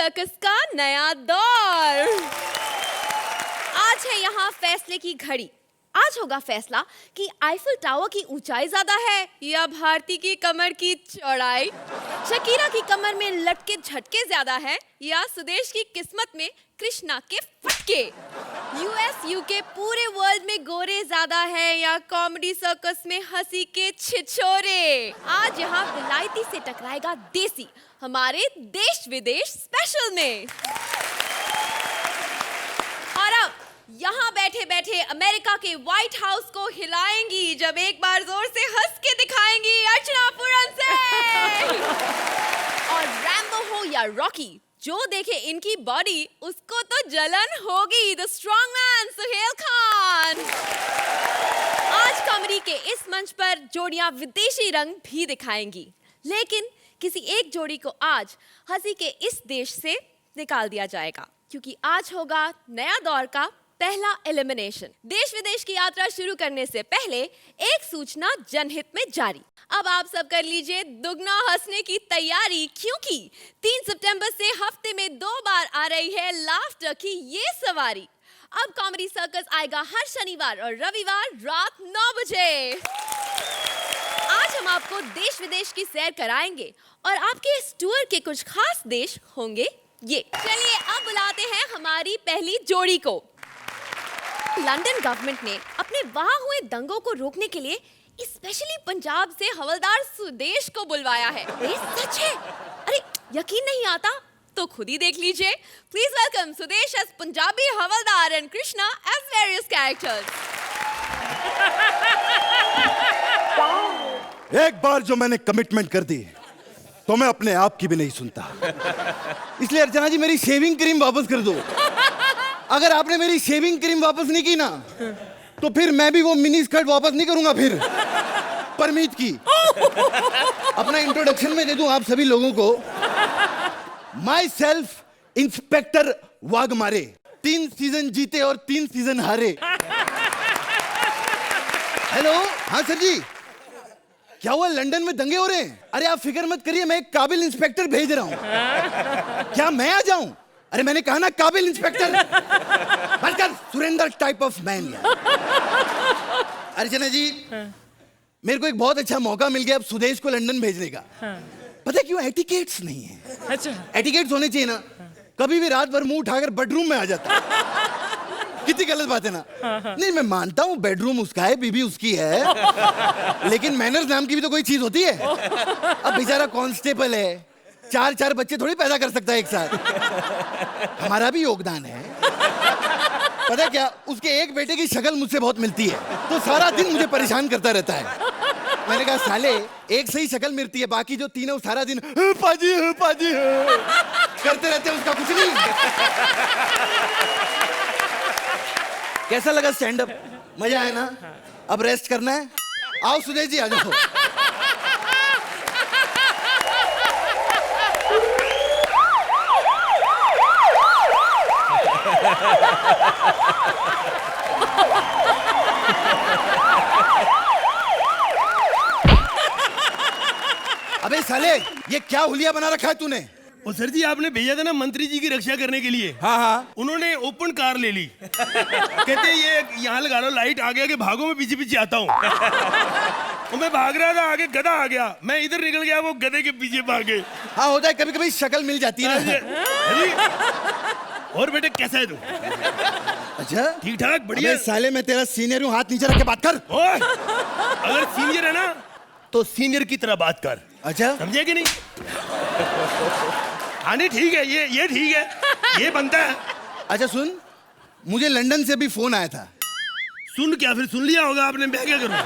Circus का नया दौर। आज है यहाँ फैसले की घड़ी। आज होगा फैसला कि आईफिल टावर की ऊंचाई ज्यादा है या भारती की कमर की चौड़ाई, शकीरा की कमर में लटके झटके ज्यादा है या सुदेश की किस्मत में कृष्णा के फटके, यूएस यूके पूरे वर्ल्ड में गोरे ज्यादा है या कॉमेडी सर्कस में हंसी के छिछोरे। आज यहाँ विलायती से टकराएगा देसी, हमारे देश विदेश स्पेशल में। और अब यहाँ बैठे बैठे अमेरिका के व्हाइट हाउस को हिलाएंगी जब एक बार जोर से हंस के दिखाएंगी अर्चना पूरन से। और रैम्बो हो या रॉकी, जो देखे इनकी बॉडी उसको तो जलन होगी। The strong man Suhail Khan. आज कॉमेडी के इस मंच पर जोड़ियां विदेशी रंग भी दिखाएंगी, लेकिन किसी एक जोड़ी को आज हंसी के इस देश से निकाल दिया जाएगा, क्योंकि आज होगा नया दौर का पहला एलिमिनेशन। देश विदेश की यात्रा शुरू करने से पहले एक सूचना जनहित में जारी। अब आप सब कर लीजिए दुगना हंसने की तैयारी, क्योंकि 3 सितंबर से हफ्ते में 2 बार आ रही है लाफ्टर की ये सवारी। अब कॉमेडी सर्कस आएगा हर शनिवार और रविवार रात 9 बजे। आज हम आपको देश विदेश की सैर कराएंगे और आपके इस टूर के कुछ खास देश होंगे ये। चलिए अब बुलाते हैं हमारी पहली जोड़ी को। लंदन गवर्नमेंट ने अपने वहां हुए दंगों को रोकने के लिए स्पेशली पंजाब से हवलदार सुदेश को बुलवाया है। ये सच है? अरे यकीन नहीं आता तो खुद ही देख लीजिए। Please welcome Sudesh as Punjabi havaldar and Krishna as various characters. एक बार जो मैंने कमिटमेंट कर दी तो मैं अपने आप की भी नहीं सुनता। इसलिए अर्चना जी मेरी शेविंग क्रीम वापस कर दो। अगर आपने मेरी शेविंग क्रीम वापस नहीं की ना तो फिर मैं भी वो मिनी स्कर्ट वापस नहीं करूंगा। फिर परमीत की अपना इंट्रोडक्शन में दे दूं आप सभी लोगों को। My self inspector Waghmare, 3 season जीते और 3 सीजन हारे। हेलो, हाँ सर जी, क्या हुआ? लंदन में दंगे हो रहे हैं? अरे आप फिक्र मत करिए, मैं एक काबिल इंस्पेक्टर भेज रहा हूं। क्या मैं आ जाऊं? अरे मैंने कहा ना काबिल इंस्पेक्टर। बचकर सुरेंद्र टाइप ऑफ मैन। अर्चना जी, मेरे को एक बहुत अच्छा मौका मिल गया अब सुदेश को लंदन भेजने का। पता है क्यों? एटिकेट्स नहीं है। अच्छा, एटिकेट्स होने चाहिए ना। कभी भी रात भर मुंह उठाकर बेडरूम में आ जाता। कितनी गलत बात है ना। नहीं, मैं मानता हूँ बेडरूम उसका है, बीबी उसकी है, लेकिन मैनर्स नाम की भी तो कोई चीज होती है। अब बेचारा कांस्टेबल है, 4 बच्चे थोड़ी पैदा कर सकता है एक साथ। हमारा भी योगदान है। पता है क्या, उसके एक बेटे की शक्ल मुझसे बहुत मिलती है, तो सारा दिन मुझे परेशान करता रहता है। मैंने कहा साले, एक सही शक्ल मिलती है, बाकी जो 3 है वो सारा दिन पाजी करते रहते हैं, उसका कुछ नहीं। कैसा लगा स्टैंड अप? मजा आया ना? अब रेस्ट करना है। आओ सुदेश जी, आ जाओ। अबे साले, ये क्या हुलिया बना रखा है तूने? ओ सर जी, आपने भेजा था ना मंत्री जी की रक्षा करने के लिए। हाँ हाँ। उन्होंने ओपन कार ले ली। कहते ये यहाँ लगा लो लाइट, आगे आगे भागो, मैं पीछे पीछे आता हूँ। मैं भाग रहा था, आगे गधा आ गया, मैं इधर निकल गया, वो गधे के पीछे भागे। हाँ, होता है, कभी कभी शक्ल मिल जाती है ना। और बेटे कैसा है तू? अच्छा, ठीक ठाक, बढ़िया। साले मैं तेरा सीनियर हूँ, हाथ नीचे रख के बात कर। अगर सीनियर है ना तो सीनियर की तरह बात कर। अच्छा, समझे कि नहीं? हाँ नहीं, ठीक है, ये ठीक है, ये बनता है। अच्छा सुन, मुझे लंदन से भी फोन आया था। सुन क्या? फिर सुन लिया होगा आपने, मैं क्या करूं?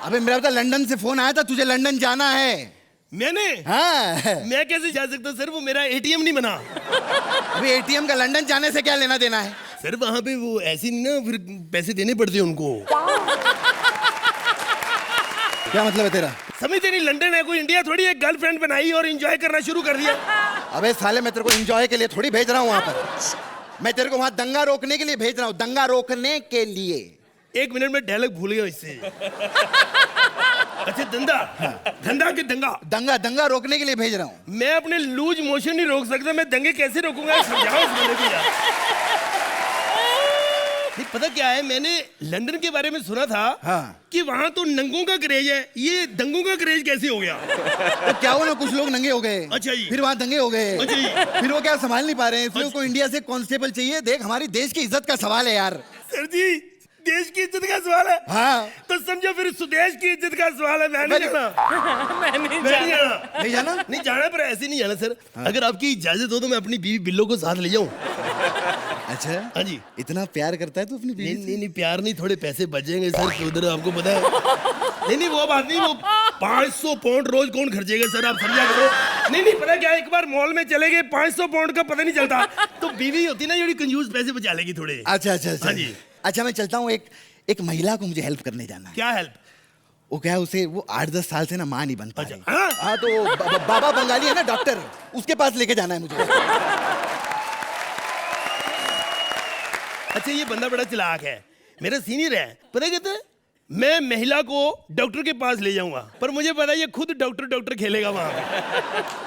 अबे मेरा बता, लंदन से फोन आया था, तुझे लंदन जाना है। मैंने? हाँ। मैं कैसे जा सकता हूँ सर, वो मेरा एटीएम नहीं बना। अबे एटीएम का लंदन जाने से क्या लेना देना है? सर वहाँ पे वो ऐसी नहीं ना, फिर पैसे देने पड़ते हैं उनको। क्या मतलब है तेरा? समझते नहीं, लंदन है कोई इंडिया थोड़ी है। गर्लफ्रेंड बनाई और एंजॉय करना शुरू कर दिया। अबे साले, मैं तेरे को एंजॉय के लिए थोड़ी भेज रहा हूँ वहाँ पर। मैं तेरे को वहाँ दंगा रोकने के लिए भेज रहा हूँ, दंगा रोकने के लिए। 1 मिनट में डायलॉग भूल गया इससे। अच्छा धंधा, धंधा के दंगा। दंगा दंगा रोकने के लिए भेज रहा हूँ। मैं अपने लूज मोशन नहीं रोक सकता, मैं दंगे कैसे रोकूंगा, समझाओ इस बंदे को यार। नहीं, पता क्या है, मैंने लंदन के बारे में सुना था कि वहाँ तो नंगों का क्रेज है, ये दंगों का क्रेज कैसे हो गया? तो क्या हुआ ना, कुछ लोग नंगे हो गए। अच्छा जी। फिर वहाँ दंगे हो गए। अच्छा जी। फिर वो क्या संभाल नहीं पा रहे हैं, इसलिए को इंडिया से कांस्टेबल चाहिए। देख, हमारी देश की इज्जत का सवाल है यार। सर जी, देश की इज्जत का सवाल है। हाँ, तो समझो फिर स्वदेश की इज्जत का सवाल है। मैं नहीं जाना, मैं नहीं नहीं जाना, नहीं जाना, नहीं जाना, पर ऐसे नहीं जाना सर। अगर आपकी इजाजत हो तो मैं अपनी बीवी बिल्लो को साथ ले जाऊं। अच्छा, हाँ जी। इतना प्यार करता है तू अपनी बीवी से? नहीं, प्यार नहीं, थोड़े पैसे बच जाएंगे सर, तो उधर आपको पता है। नहीं, वो बात नहीं, वो 500 पाउंड रोज कौन खर्चेगा सर, आप समझा करो। नहीं, पता क्या है, एक बार मॉल में चले गए, 500 पाउंड का पता नहीं चलता, तो बीवी होती ना, थोड़ी कंजूस, पैसे बचा लेगी थोड़े। अच्छा। हाँ जी। अच्छा, मैं चलता हूँ। एक महिला को मुझे हेल्प करने जाना है। क्या हेल्प? वो क्या है, उसे वो 8-10 साल से ना माँ नहीं बन पा रही। हाँ? हाँ, तो बाबा बंगाली है ना डॉक्टर, उसके पास लेके जाना है मुझे। अच्छा, ये बंदा बड़ा चालाक है, मेरा सीनियर है। पता कहते हैं, मैं महिला को डॉक्टर के पास ले जाऊंगा, पर मुझे पता है ये खुद डॉक्टर खेलेगा वहां पे।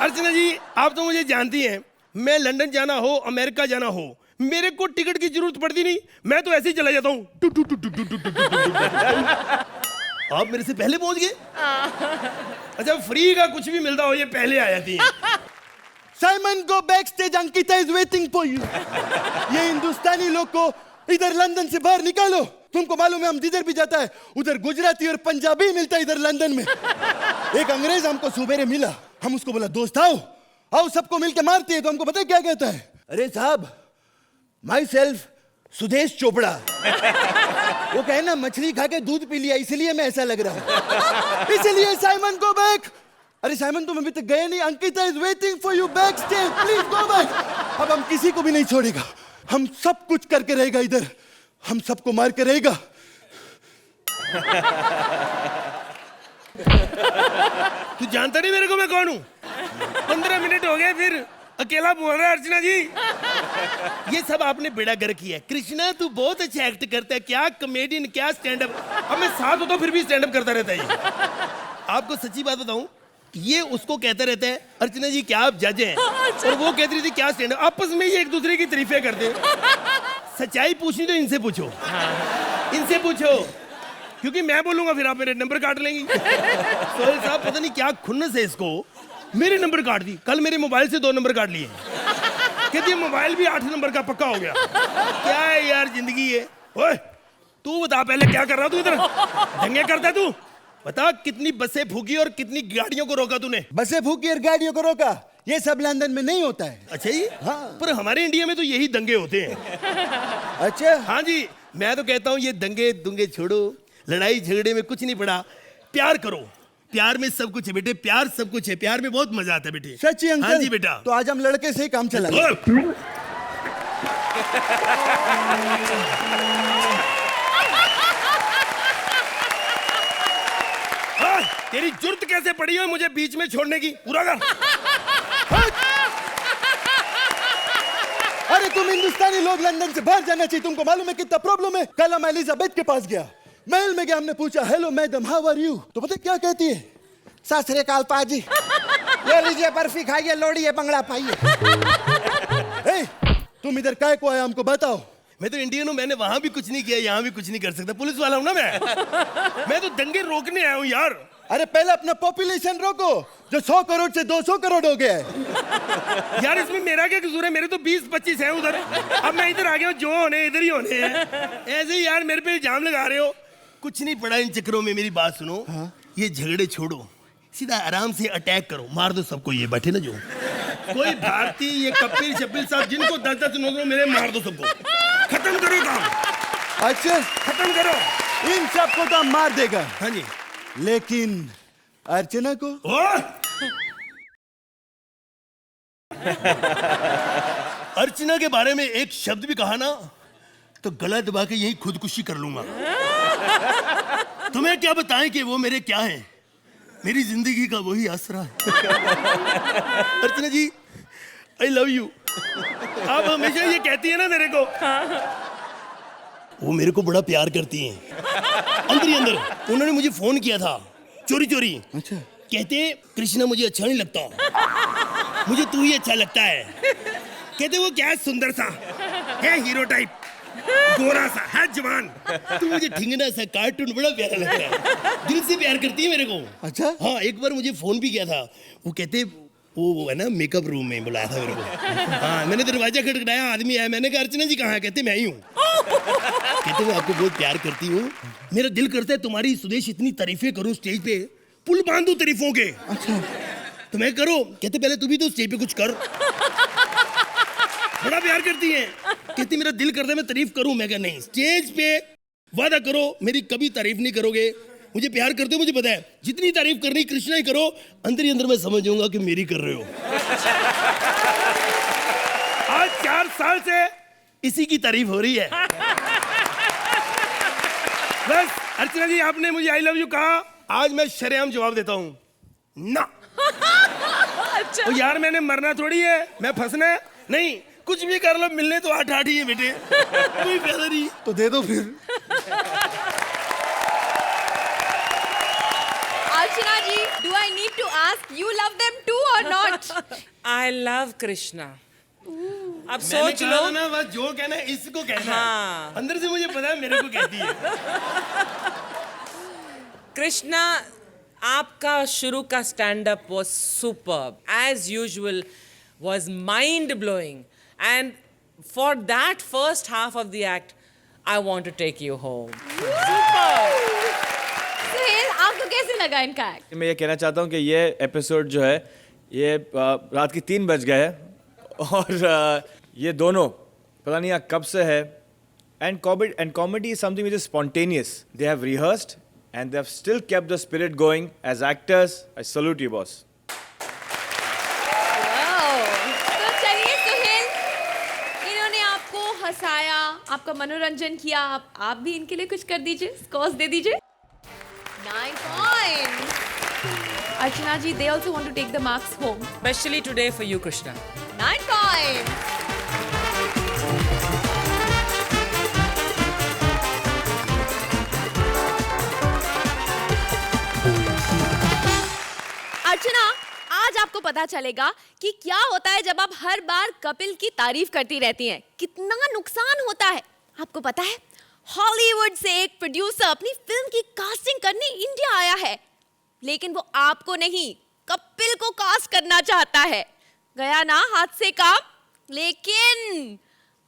अर्चना जी, आप तो मुझे जानती हैं, मैं लंदन जाना हो, अमेरिका जाना हो, मेरे को टिकट की जरूरत पड़ती नहीं, मैं तो ऐसे ही चला जाता हूँ। आप मेरे से पहले पहुंच गए। अच्छा, फ्री का कुछ भी मिलता हो, ये पहले आ जाती है। Simon go back stage, Ankita is waiting for you. ये हिंदुस्तानी लोग को इधर लंदन से बाहर निकालो। तुमको मालूम है, हम जिधर भी जाता है उधर गुजराती और पंजाबी मिलता है। इधर लंदन में एक अंग्रेज हमको सुबेरे मिला, हम उसको बोला दोस्त आओ सबको मिलके मारते हैं। तो हमको पता है क्या कहता है? अरे साहब, माई सेल्फ सुदेश चोपड़ा। वो कहे ना, मछली खा के दूध पी लिया, इसलिए मैं ऐसा लग रहा हूँ। इसलिए साइमन गो बैक। अरे साइमन, तुम अभी तक गए नहीं, Ankita is waiting for you back stage, please go back. अब हम किसी को भी नहीं छोड़ेगा, हम सब कुछ करके रहेगा, इधर हम सबको मार के रहेगा। तू जानता नहीं मेरे को मैं कौन हूँ? 15 मिनट हो गए, फिर अकेला बोल रहा है। अर्चना जी, ये सब आपने बेड़ा गर्क किया है। कृष्णा, तू बहुत अच्छा एक्ट करता है, क्या कॉमेडियन, क्या स्टैंड अप। अब मैं साथ होता फिर भी स्टैंड अप करता रहता है। आपको सच्ची बात बताऊं, ये उसको कहता रहता है, अर्चना जी क्या आप जज हैं, और वो कहती रहती क्या स्टैंड अप। आपस में ये एक दूसरे की तारीफें करते हैं। सच्चाई पूछनी तो इनसे पूछो, इनसे पूछो, क्योंकि मैं बोलूंगा फिर आप मेरे नंबर काट लेंगी। सोहेल साहब, पता नहीं क्या खुन्नस है इसको, मेरे नंबर काट दी। कल मेरे मोबाइल से 2 नंबर काट लिए, कहती मोबाइल भी 8 नंबर का पक्का हो गया। क्या है यार जिंदगी है। ओए, तू बता पहले क्या कर रहा तू इधर, दंगे करता तू? बता, कितनी बसें फूकी और कितनी गाड़ियों को रोका तूने? बसें फूकी और गाड़ियों को रोका, ये सब लंदन में नहीं होता है। अच्छा जी? हाँ। पर हमारे इंडिया में तो यही दंगे होते हैं। अच्छा, हाँ जी, मैं तो कहता हूँ ये दंगे दुंगे छोड़ो, लड़ाई झगड़े में कुछ नहीं पड़ा, प्यार करो। प्यार में सब कुछ है बेटे, प्यार सब कुछ है, प्यार में बहुत मजा आता है बेटे। सच्ची अंकल? हाँ जी बेटा। तो आज हम लड़के से ही काम चला। तेरी जुर्त कैसे पड़ी है मुझे बीच में छोड़ने की? पूरा कर। अरे तुम हिंदुस्तानी लोग लंदन से बाहर जाना चाहिए, तुमको मालूम है कितना प्रॉब्लम है। कल हम एलिजाबेथ के पास गया, महल में गया, हमने पूछा hello madam how are you, तो पता क्या कहती है? सत श्री अकाल पाजी, ले लीजिए बर्फी खाइए, लोड़िए, बंगड़ा पाइए। तुम इधर काय को आया हमको बताओ। मैं तो इंडियन हूँ, मैंने वहां भी कुछ नहीं किया, यहाँ भी कुछ नहीं कर सकता, पुलिस वाला हूँ ना मैं तो दंगे रोकने आया हूँ यार। अरे पहले अपना पॉपुलेशन रोको, जो 100 करोड़ से 200 करोड़ हो गया है। यार इसमें मेरा क्या कसूर है, मेरे तो 20-25 हैं उधर, अब मैं इधर आ गया हूँ, जो होने इधर ही होने हैं। ऐसे ही यार मेरे पे इल्जाम लगा रहे हो, कुछ नहीं पड़ा इन चक्करों में। मेरी बात सुनो। हाँ? ये झगड़े छोड़ो, सीधा आराम से अटैक करो, मार दो सबको। ये बैठे ना जो कोई भारतीय, ये कपिल शपिल साहब, जिनको 10-10 नौकरों मेरे, मार दो सबको, खत्म करो काम। अच्छा, खत्म करो इन सबको तो हम मार देगा। हाँ जी, लेकिन अर्चना को? अर्चना के बारे में एक शब्द भी कहा ना तो गला दबा के यही खुदकुशी कर लूंगा। तुम्हें क्या बताएं कि वो मेरे क्या है, मेरी जिंदगी का वही आसरा है। अर्चना जी, आई लव यू। आप हमेशा ये कहती है ना मेरे को, वो मेरे को बड़ा प्यार करती हैं। अंदर ही अंदर उन्होंने मुझे फोन किया था, चोरी चोरी। अच्छा। कहते कृष्णा मुझे अच्छा नहीं लगता, मुझे तू ही अच्छा लगता है। कहते वो क्या है, सुंदर सा है, हीरो टाइप, गोरा सा है, जवान, तू मुझे ठिंगना सा कार्टून बड़ा प्यारा लगता है, दिल से प्यार करती है मेरे को। अच्छा। हाँ, एक बार मुझे फोन भी किया था, वो कहते वो है ना मेकअप रूम में बुलाया था मेरे को। हाँ, मैंने दरवाजा खटखटाया, आदमी आया, मैंने कहा अर्चना जी कहाँ है? कहते मैं ही हूँ। कहते मैं आपको बहुत प्यार करती हूँ, मेरा दिल करता है तुम्हारी सुदेश इतनी तारीफें करूँ स्टेज पे, पुल बांध दूं तारीफों के। अच्छा। तो मैं करो। कहते पहले तू भी तो स्टेज पे कुछ कर। बड़ा प्यार करती है। कहती मेरा दिल करता है मैं तारीफ करूं। मैं कहा नहीं, स्टेज पे वादा करो मेरी कभी तारीफ नहीं करोगे, मुझे प्यार करते हो, मुझे पता है, जितनी तारीफ करनी कृष्णा ही करो, अंदर ही अंदर मैं समझ जाऊंगा कि मेरी कर रहे हो। आज 4 साल से इसी की तारीफ हो रही है। बस अर्चना जी, आपने मुझे आई लव यू कहा, आज मैं शरेआम जवाब देता हूं, ना। अच्छा। तो यार मैंने मरना थोड़ी है, मैं फंसना है नहीं, कुछ भी कर लो, मिलने तो 8 ही है बेटे, कोई फायदा नहीं। तो दे दो फिर। अर्चना जी, do I need to ask you love them too or not? I love Krishna. अब मैंने सोच कहा लो था ना, बस जो कहना है इसको कहना हाँ। है। अंदर से मुझे पता है मेरे को कहती है। कृष्णा, आपका शुरू का stand up was superb, as usual was mind blowing, and for that first half of the act I want to take you home. Suhail, आपको कैसे लगा इनका एक्ट? मैं ये कहना चाहता हूँ कि ये एपिसोड जो है ये रात की 3 बज गए है और ये दोनों पता नहीं कब से है, and comedy is something which is spontaneous. They have rehearsed and they have still kept the spirit going as actors. I salute you, boss. तो चलिए सुहेल, इन्होंने आपको हंसाया, आपका मनोरंजन किया, आप भी इनके लिए कुछ कर दीजिए, स्कोर्स दे दीजिए. 9 points. Archana ji, they also want to take the marks home. Especially today for you, Krishna. 9 points. अर्चना, आज आपको पता चलेगा कि क्या होता है जब आप हर बार कपिल की तारीफ करती रहती हैं. कितना नुकसान होता है आपको पता है? हॉलीवुड से एक प्रोड्यूसर अपनी फिल्म की कास्टिंग करने इंडिया आया है, लेकिन वो आपको नहीं कपिल को कास्ट करना चाहता है. गया ना हाथ से काम, लेकिन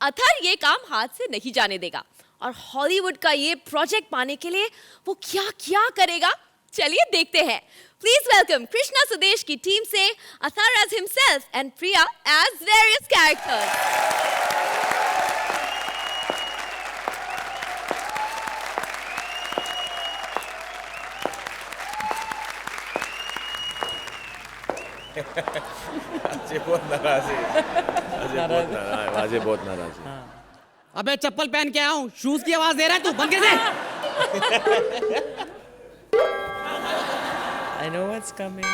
अथर ये काम हाथ से नहीं जाने देगा और हॉलीवुड का ये प्रोजेक्ट पाने के लिए वो क्या क्या करेगा, चलिए देखते हैं. Please welcome Krishna Sudesh की टीम से Athar as himself and Priya as various characters. आज ये बहुत नाराज है. आज ये बहुत नाराज है. अबे चप्पल पहन के आया हूँ, शूज की आवाज दे रहा है तू, बंद कैसे? I know what's coming.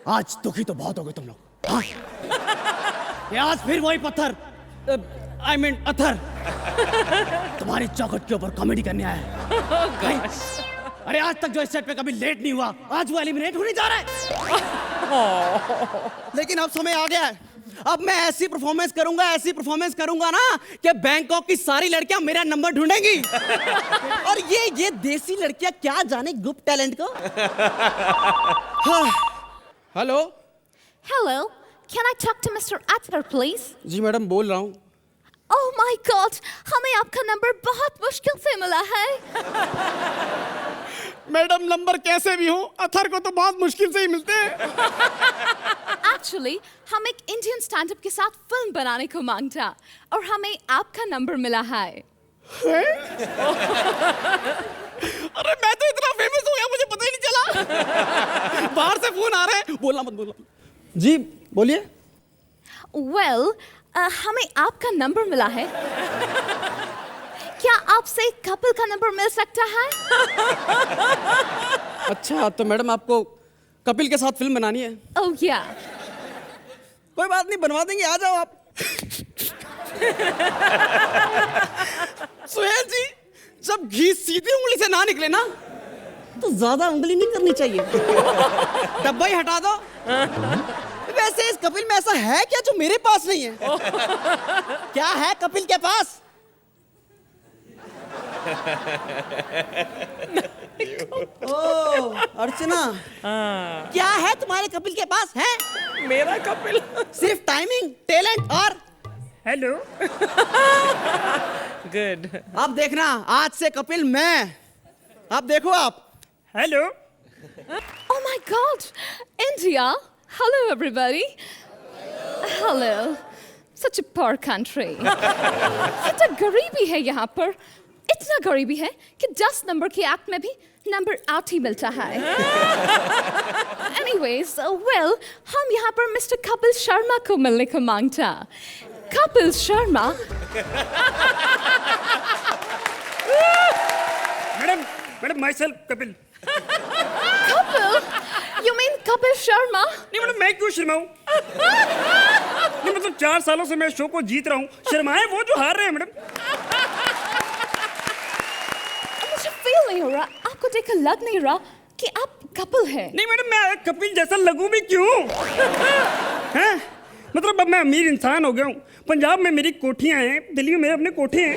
आज दुखी तो बहुत हो गए तुम लोग. हाँ? ये आज फिर वही पत्थर, I mean अथर, तुम्हारी चौखट के ऊपर कॉमेडी करने आया है. अरे आज तक जो इस सेट पे कभी लेट नहीं हुआ, आज वो एलिमिनेट होने जा रहा है. लेकिन अब समय आ गया है, अब मैं ऐसी परफॉर्मेंस करूंगा ना कि बैंकॉक की सारी लड़कियां मेरा नंबर ढूंढेंगी. और ये देसी लड़कियां क्या जाने गुप्त टैलेंट को. Hello. Hello, can I talk to Mr. Athar, please? जी मैडम, बोल रहा हूँ. Oh my God, हमें आपका नंबर बहुत मुश्किल से मिला है. मैडम नंबर कैसे भी हो, अथर को तो बहुत मुश्किल से ही मिलते हैं. Actually, हम एक इंडियन स्टैंड अप के साथ फिल्म बनाने को मांगता और हमें आपका नंबर मिला है. अरे मैं तो इतना फेमस हो गया, मुझे पता ही नहीं चला. बाहर से फोन आ रहे हैं, बोलना मत बोलना. जी बोलिए. Well, हमें आपका नंबर मिला है. क्या आपसे कपिल का नंबर मिल सकता है? अच्छा, तो मैडम आपको कपिल के साथ फिल्म बनानी है? Oh yeah. कोई बात नहीं, बनवा देंगे, आ जाओ आप. सुहेल जी, जब घी सीधी उंगली से ना निकले ना तो ज्यादा उंगली नहीं करनी चाहिए। डब्बा ही हटा दो। वैसे इस कपिल में ऐसा है क्या जो मेरे पास नहीं है? क्या है कपिल के पास? ओ अर्चना, क्या है तुम्हारे कपिल के पास है? मेरा कपिल सिर्फ टाइमिंग, टैलेंट और हेलो। गुड। अब देखना, आज से कपिल मैं। अब देखो आप। Hello. Oh my God! India! Hello, everybody. Hello. Such a poor country. इतना गरीबी है यहाँ पर, इतना गरीबी है कि 10 नंबर के एक्ट में भी नंबर 8 ही मिलता है। Anyways, well, हम यहाँ पर मिस्टर कपिल शर्मा को मिलने को मांगता। Kapil Sharma. Madam my self Kapil. Kapil? You mean Kapil Sharma? नहीं मैडम, मैं क्यों शर्माऊं? नहीं मतलब 4 सालों से मैं शो को जीत रहा हूँ, शर्माए वो जो हार रहे हैं मैडम। मुझे फील नहीं हो रहा, आपको देखकर लग नहीं रहा कि आप कपिल हैं। नहीं मैडम, मैं कपिल जैसा लगूं भी क्यों? हैं? मतलब अब मैं अमीर इंसान हो गया हूँ। पंजाब में मेरी कोठियाँ हैं, दिल्ली में मेरे अपने कोठे हैं।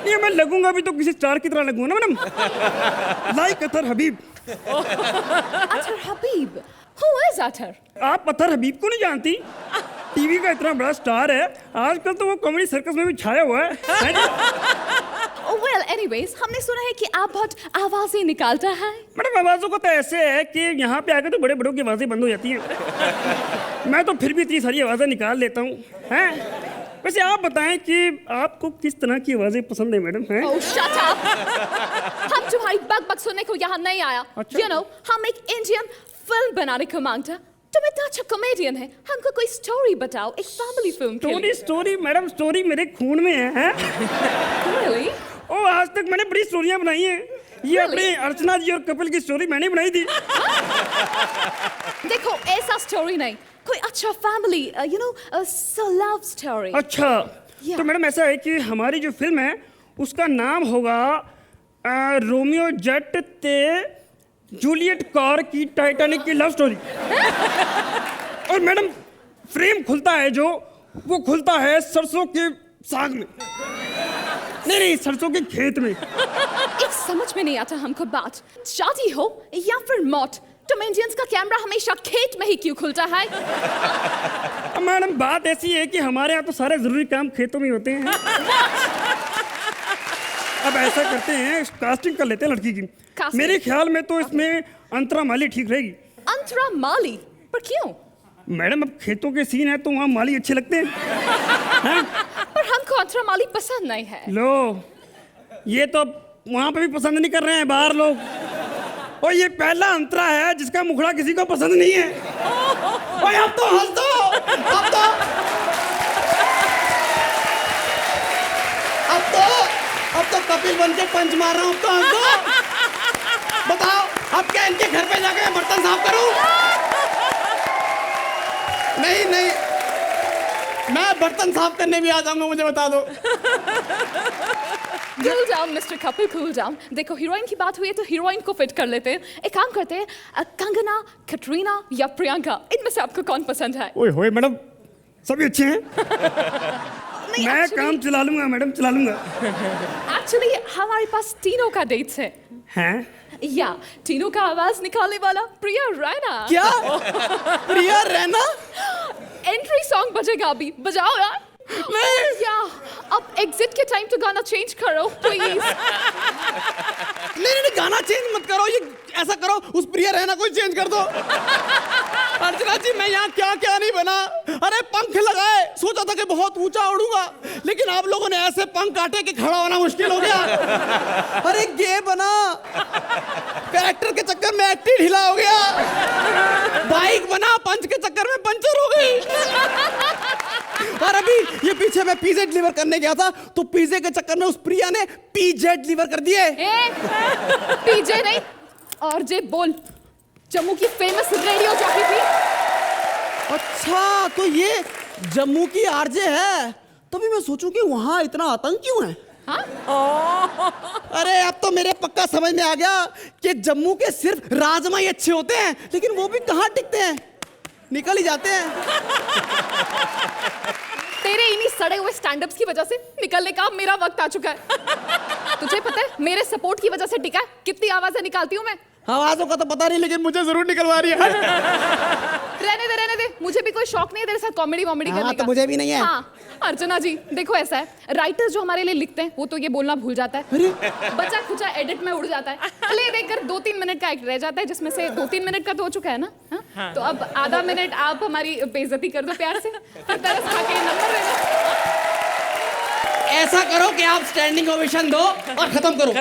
ये मैं लगूंगा भी तो किसी स्टार की तरह लगूंगा ना madam. Like Athar Habib. Athar Habib? Who is Athar? आप अतर हबीब को नहीं जानती? टीवी का इतना बड़ा स्टार है, आजकल तो वो कॉमेडी सर्कस में भी छाया हुआ है। Well, anyways, हमने सुना है कि आप बहुत आवाजें निकालता है। मैडम आवाजों का तो ऐसे है कि यहाँ पे आकर तो बड़े बड़ों की आवाजें बंद हो जाती हैं। मैं तो फिर भी इतनी सारी आवाजें निकाल लेता हूँ। हैं? वैसे आप बताएं कि आपको किस तरह की आवाजें पसंद है मैडम? हैं? Oh, shut up! हम तुम्हारी बक सुनने को यहाँ नहीं आया। अच्छा। You know, हम एक इंडियन फिल्म बनाने को मांगता। तुम इतना अच्छा कॉमेडियन है, हमको कोई स्टोरी बताओ, एक फैमिली फिल्म के लिए। स्टोरी मैडम, स्टोरी मेरे खून में है। Really? ओ आज तक मैंने बड़ी स्टोरियां बनाई हैं। ये अपनी अर्चना जी और कपिल की स्टोरी मैंने बनाई थी। देखो, ऐसा स्टोरी नहीं, कोई अच्छा family, you know, love story. अच्छा, Yeah. तो मैडम ऐसा है कि हमारी जो फिल्म है उसका नाम होगा रोमियो जट ते जूलियट कार की टाइटैनिक की लव स्टोरी। और मैडम फ्रेम खुलता है जो, वो खुलता है सरसों के साग में। नहीं, सरसों के खेत में। एक समझ में नहीं आता हमको बात, शादी हो या फिर मौत, तुम इंडियंस का कैमरा हमेशा खेत में ही क्यों खुलता है? मैडम बात ऐसी है कि हमारे यहाँ तो सारे जरूरी काम खेतों में होते हैं। अब ऐसा करते हैं, कास्टिंग कर लेते हैं लड़की की। Casting? मेरे ख्याल में तो इसमें अंतरा माली ठीक रहेगी। अंतरा माली? पर क्यों? मैडम अब खेतों के सीन है तो वहाँ माली अच्छे लगते हैं। पर हमको अंतरा माली पसंद नहीं है। लो, ये तो वहाँ पे भी पसंद नहीं कर रहे हैं बाहर लोग। और ये पहला अंतरा है जिसका मुखड़ा किसी को पसंद नहीं है। ओए अब तो हंस दो, अब तो कपिल बन के पंच मार रहा हूँ। तो हंस दो। बताओ, अब क्या इनके घर पे जाके मैं बर्तन साफ करूँ? नहीं, मैं बर्तन साफ करने भी आ जाऊंगा, मुझे बता दो। Cool down mister Kapil, cool down. देखो, हीरोइन की बात हुई है तो हीरोइन को फिट कर लेते हैं। एक काम करते हैं, कंगना, कैटरीना या प्रियंका, इनमें से आपको कौन पसंद है? ओए होए मैडम, सभी अच्छे हैं। मैं काम चला लूंगा मैडम, चला लूंगा। एक्चुअली हमारे पास तीनों का डेट्स है। हैं? या तीनों का आवाज निकालने वाला प्रिया रैना। क्या? प्रिया रैना? एंट्री सॉन्ग बजेगा अभी, बजाओ यार। नहीं। या अब एग्जिट के टाइम तो गाना चेंज करो प्लीज। नहीं, गाना चेंज मत करो, ये ऐसा करो, उस प्रिया रैना को चेंज कर दो। अर्चना जी, मैं यहाँ क्या क्या नहीं बना। अरे पंख लगाए, सोचा था कि बहुत ऊंचा उड़ूंगा, लेकिन आप लोगों ने ऐसे पंख काटे कि खड़ा होना मुश्किल हो गया। अरे गे बना, कैरेक्टर के चक्कर में एक्टिंग ढीला हो गया। बाइक बना, पंच के चक्कर में पंचर हो गई। और अभी ये पीछे मैं पिज़्ज़ा डिलीवर करने गया था तो पिज़्ज़े के चक्कर में उस प्रिया ने पीजेड डिलीवर कर दिए। पीजे नहीं, और जे बोल, जम्मू की फेमस रेडियो जॉकी थी। अच्छा, तो ये जम्मू की आरजे है, तभी मैं सोचूं कि वहाँ इतना आतंक क्यों है। अरे अब तो मेरे पक्का समझ में आ गया कि जम्मू के सिर्फ राजमा ही अच्छे होते हैं, लेकिन वो भी कहाँ टिकते हैं, निकल ही जाते हैं। तेरे इन्हीं सड़े हुए स्टैंड-अप्स की वजह से निकलने का अब मेरा वक्त आ चुका है। तुझे पता है मेरे सपोर्ट की वजह से टिका है कितनी आवाजें निकालती हूँ मैं। आवाजों का तो पता नहीं, लेकिन मुझे जरूर निकलवा रही है। रहने दे, मुझे भी कोई शौक नहीं है तेरे साथ कॉमेडी करने तो का। मुझे भी नहीं है। हाँ, अर्चना जी देखो ऐसा है, राइटर्स जो हमारे लिए लिखते हैं वो तो ये बोलना भूल जाता है, बचा खुचा एडिट में उड़ जाता है, प्ले देखकर 2-3 मिनट का एक्ट रह जाता है, जिसमें से 2-3 मिनट का तो हो चुका है ना। हाँ? तो अब आधा मिनट आप हमारी बेइज्जती कर दो प्यार से, फिर तरस खा के नंबर दे दो। ऐसा करो कि आप स्टैंडिंग ओवेशन दो और खत्म करो।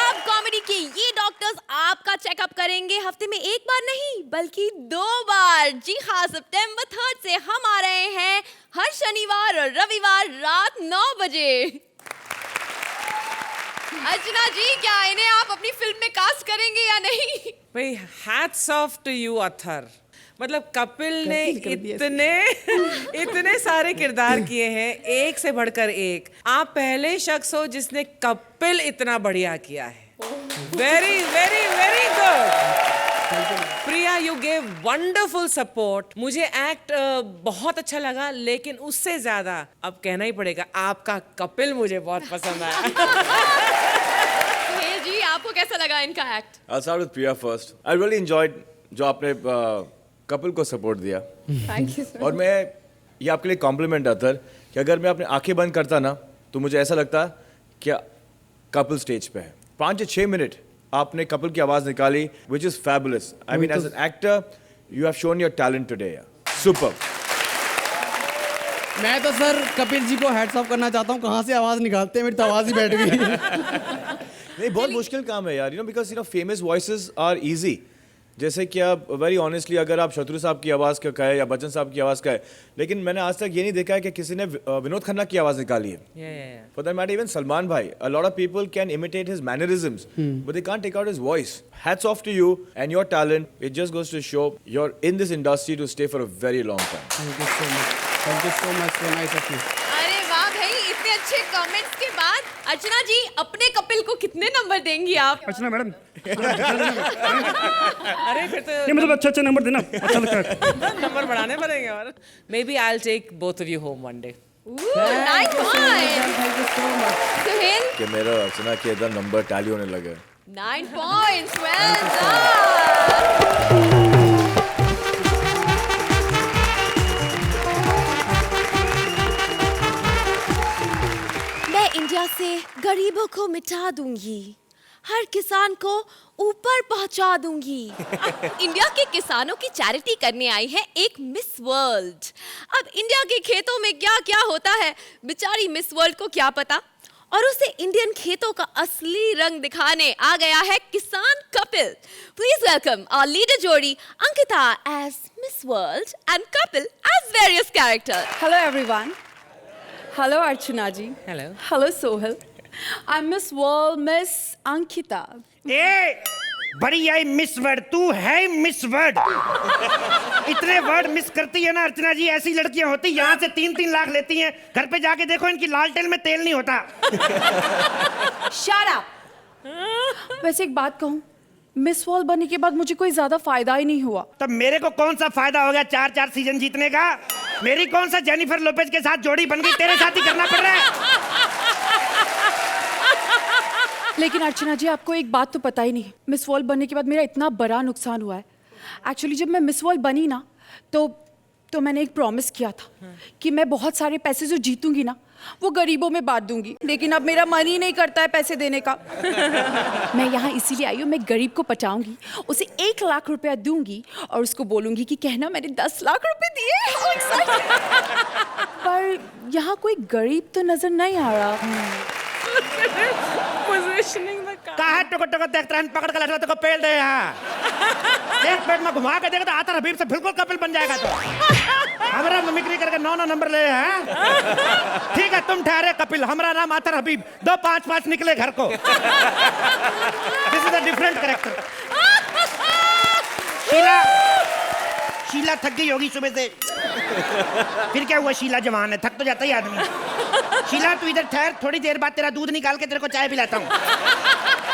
अब कॉमेडी के ये डॉक्टर्स आपका चेकअप करेंगे हफ्ते में 1 बार नहीं बल्कि 2 बार। जी हाँ, सितंबर 3 से हम आ रहे हैं हर शनिवार और रविवार रात 9 बजे। अर्चना जी, क्या इन्हें आप अपनी फिल्म में कास्ट करेंगे या नहीं? भाई hats off to you Athar, मतलब कपिल ने इतने सारे किरदार किए हैं, एक से बढ़कर एक। आप पहले शख्स हो जिसने कपिल इतना बढ़िया किया है। Very very very good. Priya, you gave wonderful support. मुझे एक्ट बहुत अच्छा लगा, लेकिन उससे ज्यादा अब कहना ही पड़ेगा आपका कपिल मुझे बहुत पसंद आया। जी, आपको कैसा लगा इनका act? I'll start with Priya first. I really enjoyed जो आपने कपिल को सपोर्ट दिया। Thank you sir. और मैं ये आपके लिए कॉम्प्लीमेंट अतर कि अगर मैं अपनी आंखें बंद करता ना तो मुझे ऐसा लगता कि कपिल स्टेज पे है। 5 से 6 मिनट आपने कपिल की आवाज निकाली, which is fabulous. I mean, as an actor, you have shown your talent today. Super. मैं तो सर कपिल जी को हैट्स ऑफ करना चाहता हूँ, कहाँ से आवाज निकालते हैं, मेरी तो आवाज ही बैठ गई। नहीं, बहुत मुश्किल काम है यार, because famous voices are easy. जैसे कि आप वेरी ऑनेस्टली अगर आप शत्रु साहब की आवाज़ का कहे या बच्चन साहब की आवाज़ का है, लेकिन मैंने आज तक ये नहीं देखा है कि किसी ने विनोद खन्ना की आवाज़ निकाली है। For that matter even Salman भाई, a lot of people can imitate his mannerisms but they can't take out his voice. Hats off to you and your talent, it just goes to show you are in this industry to stay for a very long time. Thank you so much, thank you so much, so nice of you. अरे वाह भाई, इतने अच्छे comments के बाद अर्चना जी अपने कपिल को कितने नंबर देंगी आप? अर्चना मैडम, अरे फिर तो ये मतलब अच्छे नंबर देना, अच्छा लगता है। नंबर बढ़ाने पड़ेंगे। और maybe I will take both of you home one day. 9 points. Suhail, कि मेरा अर्चना के इधर नंबर टैली होने लगे। 9 पॉइंट्स, वेल डन। मैं इंडिया से गरीबों को मिटा दूंगी, हर किसान को ऊपर पहुंचा दूंगी। इंडिया के किसानों की चैरिटी करने आई है एक मिस वर्ल्ड। अब इंडिया के खेतों में क्या क्या होता है बेचारी मिस वर्ल्ड को क्या पता, और उसे इंडियन खेतों का असली रंग दिखाने आ गया है किसान Kapil. Please welcome our leader जोड़ी Ankita as Miss World and Kapil as various character. Hello everyone. Hello Archana ji. Hello. Hello Sohil. I'm Miss World, Miss Ankita. ए बड़ी आई मिस वर्ड, तू है मिस वर्ड। इतने वर्ड मिस करती है ना अर्चना जी, ऐसी लड़कियां होती यहाँ से 3-3 लाख लेती हैं, घर पे जाके देखो इनकी लालटेन में तेल नहीं होता। Shut up. वैसे एक बात कहूँ, मिस वर्ल्ड बनने के बाद मुझे कोई ज्यादा फायदा ही नहीं हुआ। तब मेरे को कौन सा फायदा हो गया 4-4 सीजन जीतने का? मेरी कौन सा जेनिफर लोपेज के साथ जोड़ी बन गई, तेरे साथ ही करना पड़ रहा है। लेकिन अर्चना जी, आपको एक बात तो पता ही नहीं, मिस वर्ल्ड बनने के बाद मेरा इतना बड़ा नुकसान हुआ है। एक्चुअली जब मैं मिस वर्ल्ड बनी ना तो मैंने एक प्रॉमिस किया था कि मैं बहुत सारे पैसे जो जीतूंगी ना वो गरीबों में बांट दूंगी, लेकिन अब मेरा मन ही नहीं करता है पैसे देने का। मैं यहाँ इसीलिए आई हूँ, मैं गरीब को पटाऊंगी, उसे 1 लाख रुपया दूंगी और उसको बोलूंगी कि कहना मैंने 10 लाख रुपए दिए। पर यहाँ कोई गरीब तो नजर नहीं आ रहा। Positioning the car. कहा टुक देखता है, पकड़ कर लटका तो पेल दे यहाँ। एक पेट में घुमा के देखा तो आता हबीब से बिल्कुल कपिल बन जाएगा। तो हमारा मिमिक्री करके 9 नंबर ले हैं। ठीक है, तुम ठहरे कपिल, हमारा नाम आतर हबीब, 2 5-5 निकले घर को। This is a different character. Sheela थक गई होगी सुबह से। फिर क्या हुआ, शीला जवान है, थक तो जाता ही आदमी। शीला तू इधर ठहर, थोड़ी देर बाद तेरा दूध निकाल के तेरे को चाय पिलाता हूँ।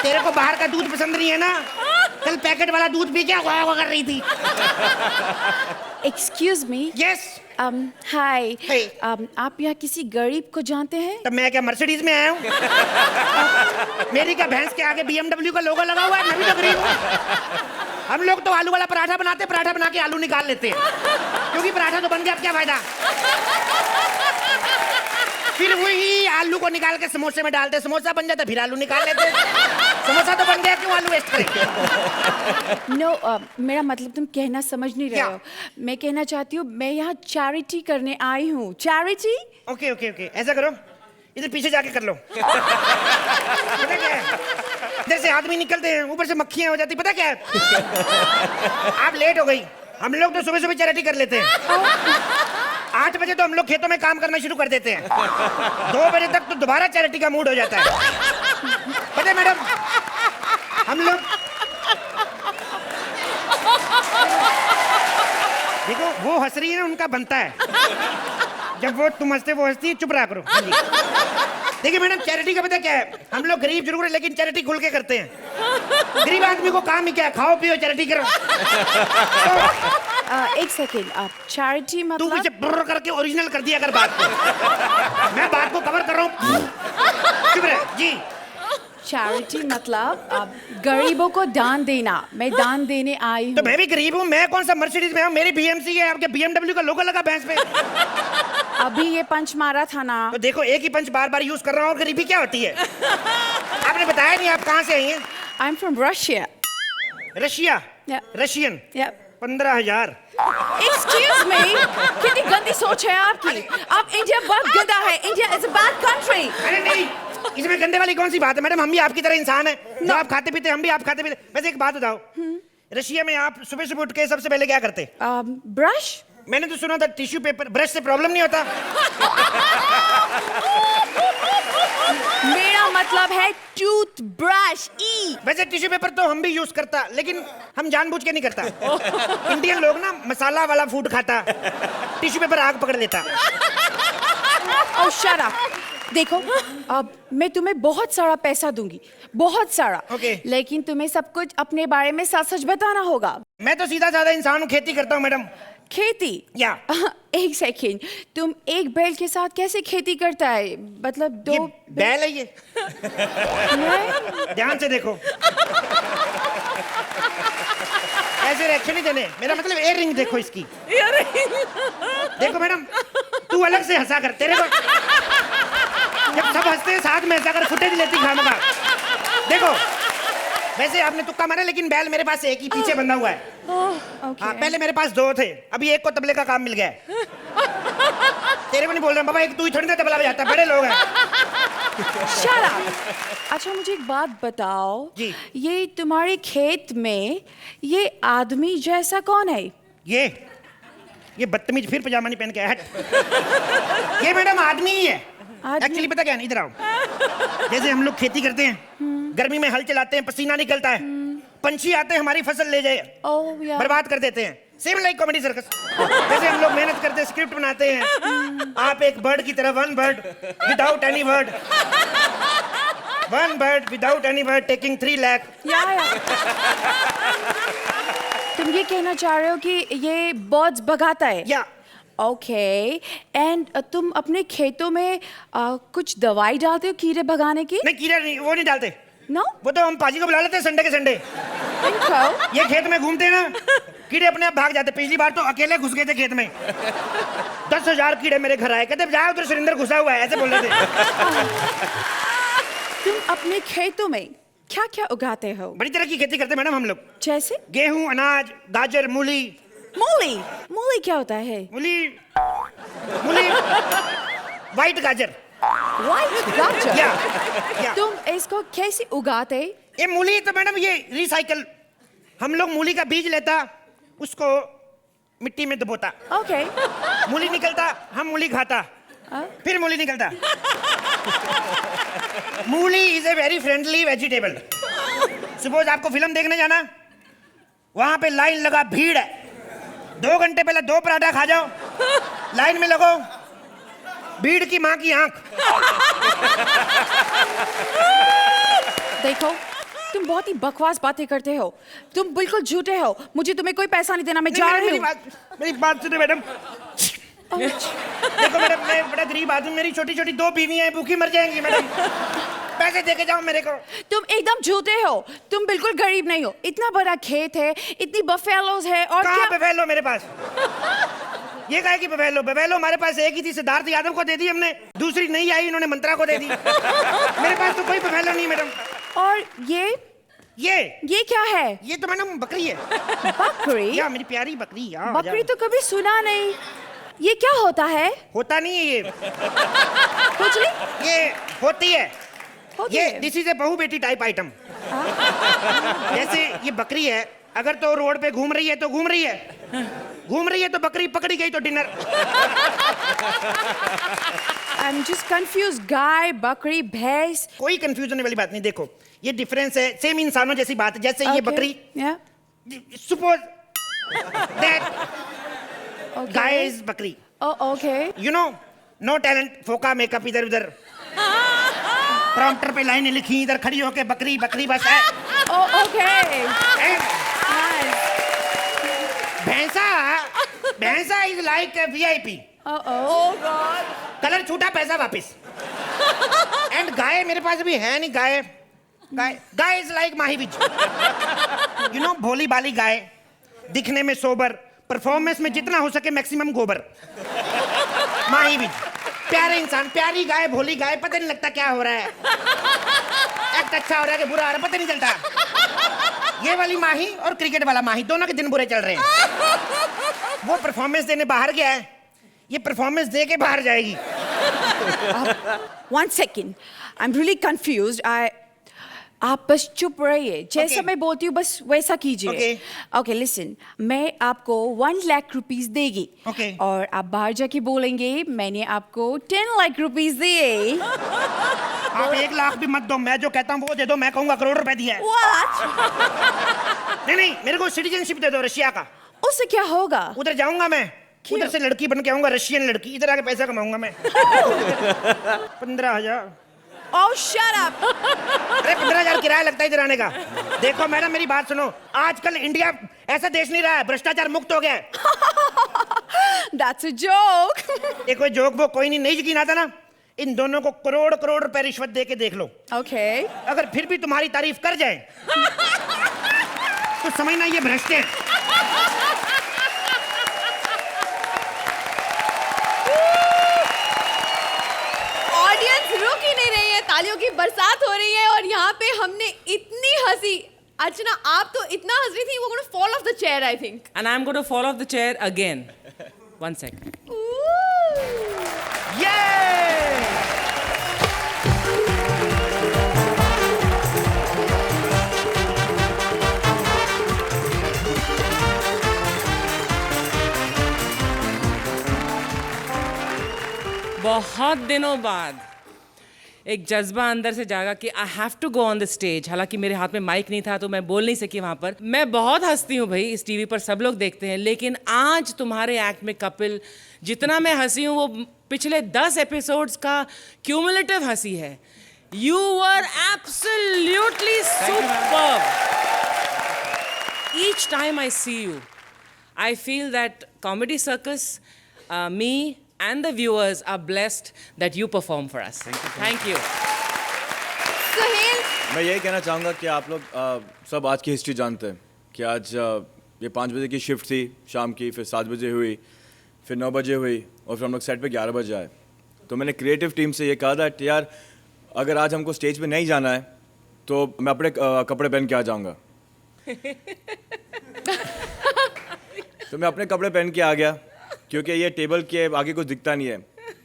तेरे को बाहर का दूध पसंद नहीं है ना, कल पैकेट वाला दूध पी के वाह कर रही थी। Excuse me. यस। हाय। Hey. आप यहाँ किसी गरीब को जानते हैं? तब मैं क्या मर्सिडीज में आया हूँ? मेरी क्या भैंस के आगे BMW का लोगो लगा हुआ है? मैं भी तो गरीब हूँ। हम लोग तो आलू वाला पराठा बनाते, पराठा बना के आलू निकाल लेते हैं, क्योंकि पराठा तो बन गया, अब क्या फायदा। फिर वही आलू को निकाल के समोसे में डालते, समोसा बन जाता, फिर आलू निकाल लेते। समोसा तो बन गया, क्यों आलू वेस्ट करें? नो मेरा मतलब तुम कहना समझ नहीं रहे क्या? हो। मैं कहना चाहती हूँ मैं यहाँ चैरिटी करने आई हूँ। चैरिटी? ओके ओके ओके, ऐसा करो, इधर पीछे जाके कर लो। पता क्या है, इधर से आदमी निकलते हैं, ऊपर से मक्खियां हो जाती, पता क्या है? आप लेट हो गई, हम लोग तो सुबह सुबह चैरिटी कर लेते हैं। 8 बजे तो हम लोग खेतों में काम करना शुरू कर देते हैं, 2 बजे तक तो दोबारा चैरिटी का मूड हो जाता है। पता है मैडम, हम लोग देखो वो हंस रही है ना, उनका बनता है। जब वो तुम हंसते वो हंसती है, चुप रहा करो। देखिए मैडम, चैरिटी का पता क्या है, हम लोग गरीब जरूर है लेकिन चैरिटी खुल के करते हैं। गरीब आदमी को काम ही क्या है, खाओ पियो चैरिटी करो। एक सेकेंड, आप चैरिटी तू मतलब? मुझे ब्र करके ओरिजिनल कर दिया अगर बात को। मैं बात को कवर कर रहा हूँ, चुप रहे जी। चैरिटी मतलब आप गरीबों को दान देना। मैं दान देने आई तो हूँ। मैं भी गरीब हूँ, मैं कौन सा मर्सिडीज में हूँ, मेरी BMC है, आपके BMW का लोगो लगा भैंस पे। अभी ये पंच मारा था ना। तो देखो एक ही पंच बार बार यूज कर रहा हूँ, गरीबी क्या होती है? आपने बताया नहीं आप कहाँ से आई हैं? I am from Russia. Russia? Yeah. Russian? Yeah. 15,000। Excuse me, कितनी गंदी सोच है आपकी। आप इंडिया बहुत गंदा है। India is a bad country. अरे नहीं, इसमें गंदे वाली कौन सी बात है मैडम, हम भी आपकी तरह इंसान हैं, जो आप खाते पीते हम भी आप खाते पीते। वैसे एक बात बताओ, रशिया में आप सुबह सुबह उठ के सबसे पहले क्या करते? ब्रश? मैंने तो सुना था टिश्यू पेपर, ब्रश से प्रॉब्लम नहीं होता। मेरा मतलब है टूथ ब्रश। वैसे टिश्यू पेपर तो हम भी यूज करता, लेकिन हम जानबूझ के नहीं करता। इंडियन लोग ना मसाला वाला फूड खाता, टिश्यू पेपर आग पकड़ लेता। ओह शट अप। देखो, अब मैं तुम्हें बहुत सारा पैसा दूंगी, बहुत सारा। Okay. लेकिन तुम्हें सब कुछ अपने बारे में सच सच बताना होगा। मैं तो सीधा साधा इंसान हूँ, खेती करता हूँ मैडम। खेती? या एक सेकेंड, तुम एक बैल के साथ कैसे खेती करता है? मतलब दो ये बैल है ये, नहीं? ध्यान से देखो। ऐसे रिएक्शन नहीं देने, मेरा मतलब एयर रिंग देखो इसकी। देखो मैडम, तू अलग से हंसा कर, तेरे को जब सब हंसते हैं साथ में हंसा कर, फुटेज लेती खामखा। देखो वैसे आपने तुक्का मारा, लेकिन बैल मेरे पास एक ही पीछे बंधा हुआ है। Okay. हाँ, पहले मेरे पास 2 थे, अभी एक को तबले का काम मिल गया है। तेरे को नहीं बोल रहा बाबा, एक तू ही थोड़ी ना तबला बजाता, बड़े लोग हैं। Shut up. अच्छा मुझे एक बात बताओ जी। ये तुम्हारे खेत में ये आदमी जैसा कौन है? ये बदतमीज फिर पजामा नहीं पहन के आया। हट। ये मैडम आदमी ही है। एक्चुअली पता क्या है, इधर आओ। जैसे हम लोग खेती करते हैं, गर्मी में हल चलाते हैं, पसीना निकलता है, पंछी आते हैं हमारी फसल ले जाए, ओह यार। बर्बाद कर देते हैं। Same like comedy circus. जैसे हम लोग मेहनत करते हैं, स्क्रिप्ट बनाते हैं, आप एक बर्ड की तरह, one bird without any bird, one bird without any bird taking 3 lakh. तुम ये कहना चाह रहे हो कि ये बर्ड्स भगाता है? या ओके। एंड तुम अपने खेतों में कुछ दवाई डालते हो कीड़े भगाने की? नहीं, कीड़ा नहीं, वो नहीं डालते। नो? वो तो हम पाजी को बुला लेते हैं संडे के संडे। इनको? ये खेत में घूमते हैं ना, कीड़े अपने आप भाग जाते। पिछली बार तो अकेले घुस गए थे खेत में, 10,000 कीड़े मेरे घर आए, कहते जाओ उधर सुरेंद्र घुसा हुआ है, ऐसे बोल रहे थे। तुम अपने खेतों में क्या क्या उगाते हो? बड़ी तरह की खेती करते हैं मैडम हम लोग। जैसे? गेहूं, अनाज, गाजर, मूली। मूली? मूली क्या होता है? मूली व्हाइट गाजर। व्हाइट गाजर? या तुम इसको कैसे उगाते? ये मूली तो मैडम ये रिसाइकल, हम लोग मूली का बीज लेता, उसको मिट्टी में दबोता, ओके। मूली निकलता, हम मूली खाता, फिर मूली निकलता। मूली is a very friendly vegetable. Suppose आपको फिल्म देखने जाना, वहां पे लाइन लगा, भीड़ है, 2 घंटे पहले 2 पराठा खा जाओ, लाइन में लगो, भीड़ की माँ की आंख। देखो तुम बहुत ही बकवास बातें करते हो, तुम बिल्कुल झूठे हो। मुझे तुम्हें कोई पैसा नहीं देना, मैं जा रही हूँ। मेरी बात सुनो मैडम। देखो मैडम, मैं बड़ा गरीब आदमी, मेरी छोटी छोटी 2 बीवियां हैं, भूखी मर जाएंगी मैडम। पैसे दे के जाओ मेरे को। तुम एकदम झूठे हो, तुम बिल्कुल गरीब नहीं हो। इतना बड़ा खेत है, इतनी बफेलोज है, और कहाँ क्या बफेलो मेरे पास? ये कहे कि बफेलो हमारे पास एक ही थी, सिद्धार्थ यादव को दे दी हमने, दूसरी नहीं आई, इन्होंने मंत्रा को दे दी। मेरे पास तो कोई बफेलो नहीं मैडम। और ये क्या है? ये तो मैडम बकरी है। बकरी? या मेरी प्यारी बकरी। बकरी तो कभी सुना नहीं। ये क्या होता है? होता नहीं है ये। कुछ नहीं, ये होती है। होती ये है। दिस इज ए बहु बेटी टाइप आइटम। जैसे ये बकरी है, अगर तो रोड पे घूम रही है तो घूम रही है तो बकरी पकड़ी गई तो डिनर। I'm just confused. गाय, बकरी, भैंस। कोई कंफ्यूजन वाली बात नहीं। देखो ये डिफरेंस है, सेम इंसानों जैसी बात है। जैसे ये बकरी, सपोज दैट गाय इज बकरी। Okay. You know, no talent, फोका मेकअप इधर उधर, प्रॉम्प्टर पे लाइनें लिखी, इधर खड़ी होके बकरी बकरी बस है। ओके। भैंसा इज लाइक VIP। कलर छूटा पैसा वापिस। एंड गाय मेरे पास भी है नहीं। गाय इज लाइक माही बीज। यू नो, भोली बाली गाय, दिखने में सोबर, परफॉर्मेंस में जितना हो सके मैक्सिमम गोबर। माही बीज, प्यारे इंसान, प्यारी गाय, भोली गाय, पता नहीं लगता क्या हो रहा है, एक्ट अच्छा हो रहा है कि बुरा हो रहा है, पता नहीं चलता। ये वाली माही और क्रिकेट वाला माही, दोनों के दिन बुरे चल रहे हैं। वो परफॉर्मेंस देने बाहर गया है, ये परफॉर्मेंस दे के बाहर जाएगी। One second. I'm really confused. आप बस चुप रहिए। जैसा मैं बोलती हूँ बस वैसा कीजिए। Okay, listen. मैं आपको 1 लाख रुपीस देगी। और आप बाहर जाके बोलेंगे मैंने आपको 10 लाख रुपीस दिए। आप 1 लाख भी मत दो, मैं जो कहता हूँ वो दे दो। मैं कहूँगा करोड़ रुपए दिया है। नहीं, मेरे को सिटीजनशिप दे दो रशिया का। उससे क्या होगा? उधर जाऊंगा मैं, उधर से लड़की बन के आऊंगा, रशियन लड़की, इधर आके पैसा कमाऊंगा मैं। 15,000। Oh, shut up! अरे 15,000 किराया लगता है इधर आने का। देखो मैडम मेरी बात सुनो, आजकल इंडिया ऐसा देश नहीं रहा है, भ्रष्टाचार मुक्त हो गया है। That's a joke. ये कोई जोक वो कोई नहीं यकीन आता ना, इन दोनों को करोड़ करोड़ रुपए रिश्वत दे के देख लो। Okay. अगर फिर भी तुम्हारी तारीफ कर जाए तो समझना ये भ्रष्ट हैं। ऑडियंस रुक ही नहीं रही है, तालियों की बरसात हो रही है और यहाँ पे हमने इतनी हंसी। अर्चना, आप तो इतना हंस रही थी, वो gonna fall off the chair, I think. And I'm going to fall off the chair again. 1 second. बहुत दिनों बाद एक जज्बा अंदर से जागा कि I have to go on the stage. हालांकि मेरे हाथ में माइक नहीं था तो मैं बोल नहीं सकी वहाँ पर। मैं बहुत हंसती हूँ भाई, इस टीवी पर सब लोग देखते हैं, लेकिन आज तुम्हारे एक्ट में कपिल, जितना मैं हंसी हूँ वो पिछले 10 एपिसोड्स का क्यूमुलेटिव हंसी है। You were absolutely superb. Each time I see you, I feel that Comedy Circus, me and the viewers are blessed that you perform for us. Thank you. Suhail, मैं यही कहना चाहूँगा कि आप लोग सब आज की हिस्ट्री जानते हैं कि आज ये 5 बजे की शिफ्ट थी शाम की, फिर 7 बजे हुई, फिर 9 बजे हुई और फिर हम लोग सेट पे 11 बजे आए। तो मैंने क्रिएटिव टीम से ये कहा था कि यार अगर आज हमको स्टेज पे नहीं जाना है तो मैं अपने कपड़े पहन के आ जाऊँगा। तो मैं अपने कपड़े पहन के आ गया क्योंकि ये टेबल के आगे कुछ दिखता नहीं है,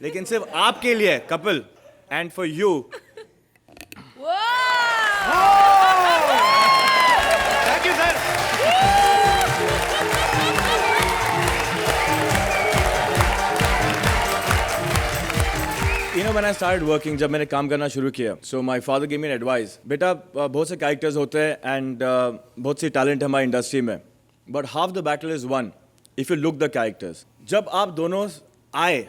लेकिन सिर्फ आपके लिए Kapil and for you. Thank you sir. You know, when I started working, जब मैंने काम करना शुरू किया, so my father gave me an advice, बेटा बहुत से कैरेक्टर्स होते हैं एंड बहुत सी टैलेंट है हमारी इंडस्ट्री में, but half the battle is won if you look the characters. जब आप दोनों आए,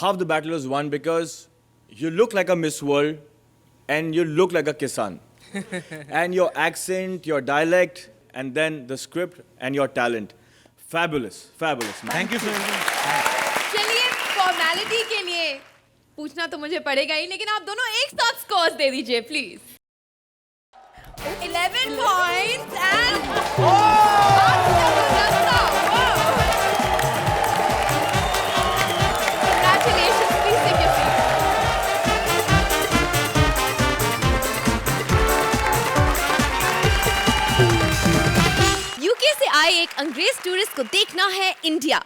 half the battle was won because you look like a Miss World and you look like a Kisan. And your accent, your dialect, and then the script and your talent. Fabulous, fabulous. Man. Thank you sir. चलिए formality के लिए पूछना तो मुझे पड़ेगा ही, लेकिन आप दोनों एक साथ स्कोर्स दे दीजिए please. 11 points and congratulations. Please take your seat. UK से आए एक अंग्रेज टूरिस्ट को देखना है इंडिया.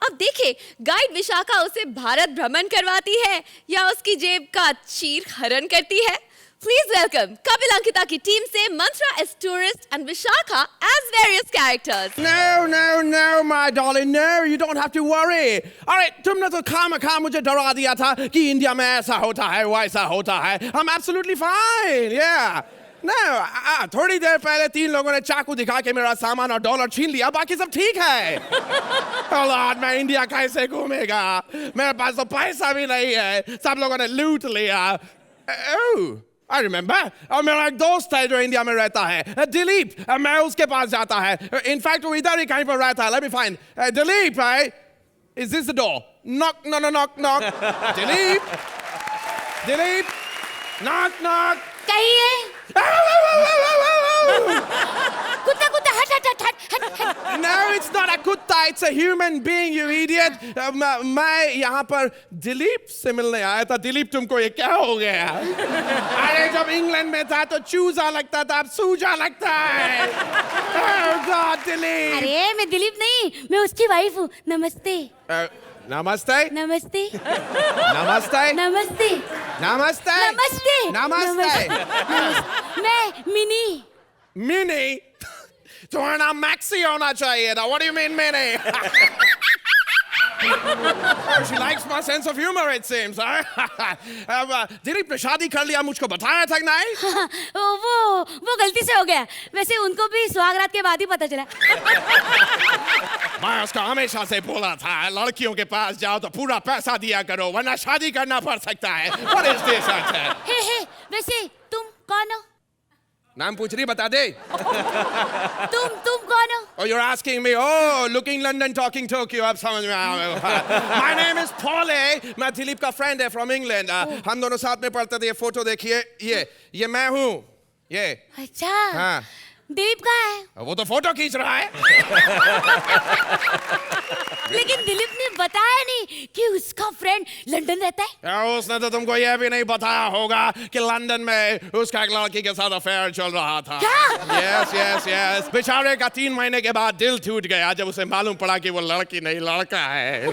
अब देखिए गाइड विशाखा उसे भारत भ्रमण करवाती है या उसकी जेब का चीर हरण करती है. Please welcome Kapil Ankita की टीम से Mantra as tourist and Vishakha as various characters. No, my darling, no, you don't have to worry. All right, तुमने तो खामखा मुझे डरा दिया था कि इंडिया में ऐसा होता है, वैसा होता है. I'm absolutely fine, yeah. No, थोड़ी देर पहले 3 लोगों ने चाकू दिखा के मेरा सामान और डॉलर छीन लिया, बाकी सब ठीक है. Oh Lord, मैं इंडिया कैसे घूमेगा? मेरे पास तो पैसा भी नहीं है, सब लोगों ने लूट लिया. Oh, I remember. और मेरा एक दोस्त है जो इंडिया में रहता है, दिलीप. मैं उसके पास जाता है. इनफैक्ट वो इधर ही कहीं पर रहता है. Let me find. Dilip, right? Is this the door? Knock. Dileep. Knock. कहिए. कुत्ता हट. No, it's not a कुत्ता. It's a human being, you idiot. मैं यहाँ पर दिलीप से मिलने आया था. दिलीप, तुमको ये क्या हो गया? अरे जब इंग्लैंड में था तो चूजा लगता था, अब सूजा लगता है. Oh God, Dilip. अरे मैं दिलीप नहीं, मैं उसकी वाइफ हूँ. नमस्ते. नमस्ते. मैं मिनी. Minnie? तुम्हारा नाम मैक्सी होना चाहिए था. What do you mean, Minnie? She likes my sense of humor, it seems. Dilip ने शादी कर लिया, मुझको बताया था नहीं? वो गलती से हो गया. वैसे उनको भी सुहागरात के बाद ही पता चला. मैं उसको हमेशा से बोला था, लड़कियों के पास जाओ तो पूरा पैसा दिया करो, वरना शादी करना पड़ सकता है. What is this? हे, वैसे तुम कौन हो? नाम पूछ रही, बता दे. तुम कौन हो? Oh, you're asking me. Oh, looking London, talking Tokyo. अब समझ में आया. My name is Polly. मैं दिलीप का फ्रेंड है from England. हम दोनों साथ में पढ़ते थे. ये फोटो देखिए. ये मैं हूँ. ये. अच्छा. हाँ. दिलीप कहाँ है? वो तो फोटो खींच रहा है. लेकिन दिलीप ने बताया नहीं कि उसका फ्रेंड लंदन रहता है. उसने तो तुमको यह भी नहीं बताया होगा कि लंदन में उसका एक लड़की के साथ अफेयर चल रहा था. Yes. बेचारे का 3 महीने के बाद दिल टूट गया जब उसे मालूम पड़ा कि वो लड़की नहीं लड़का है.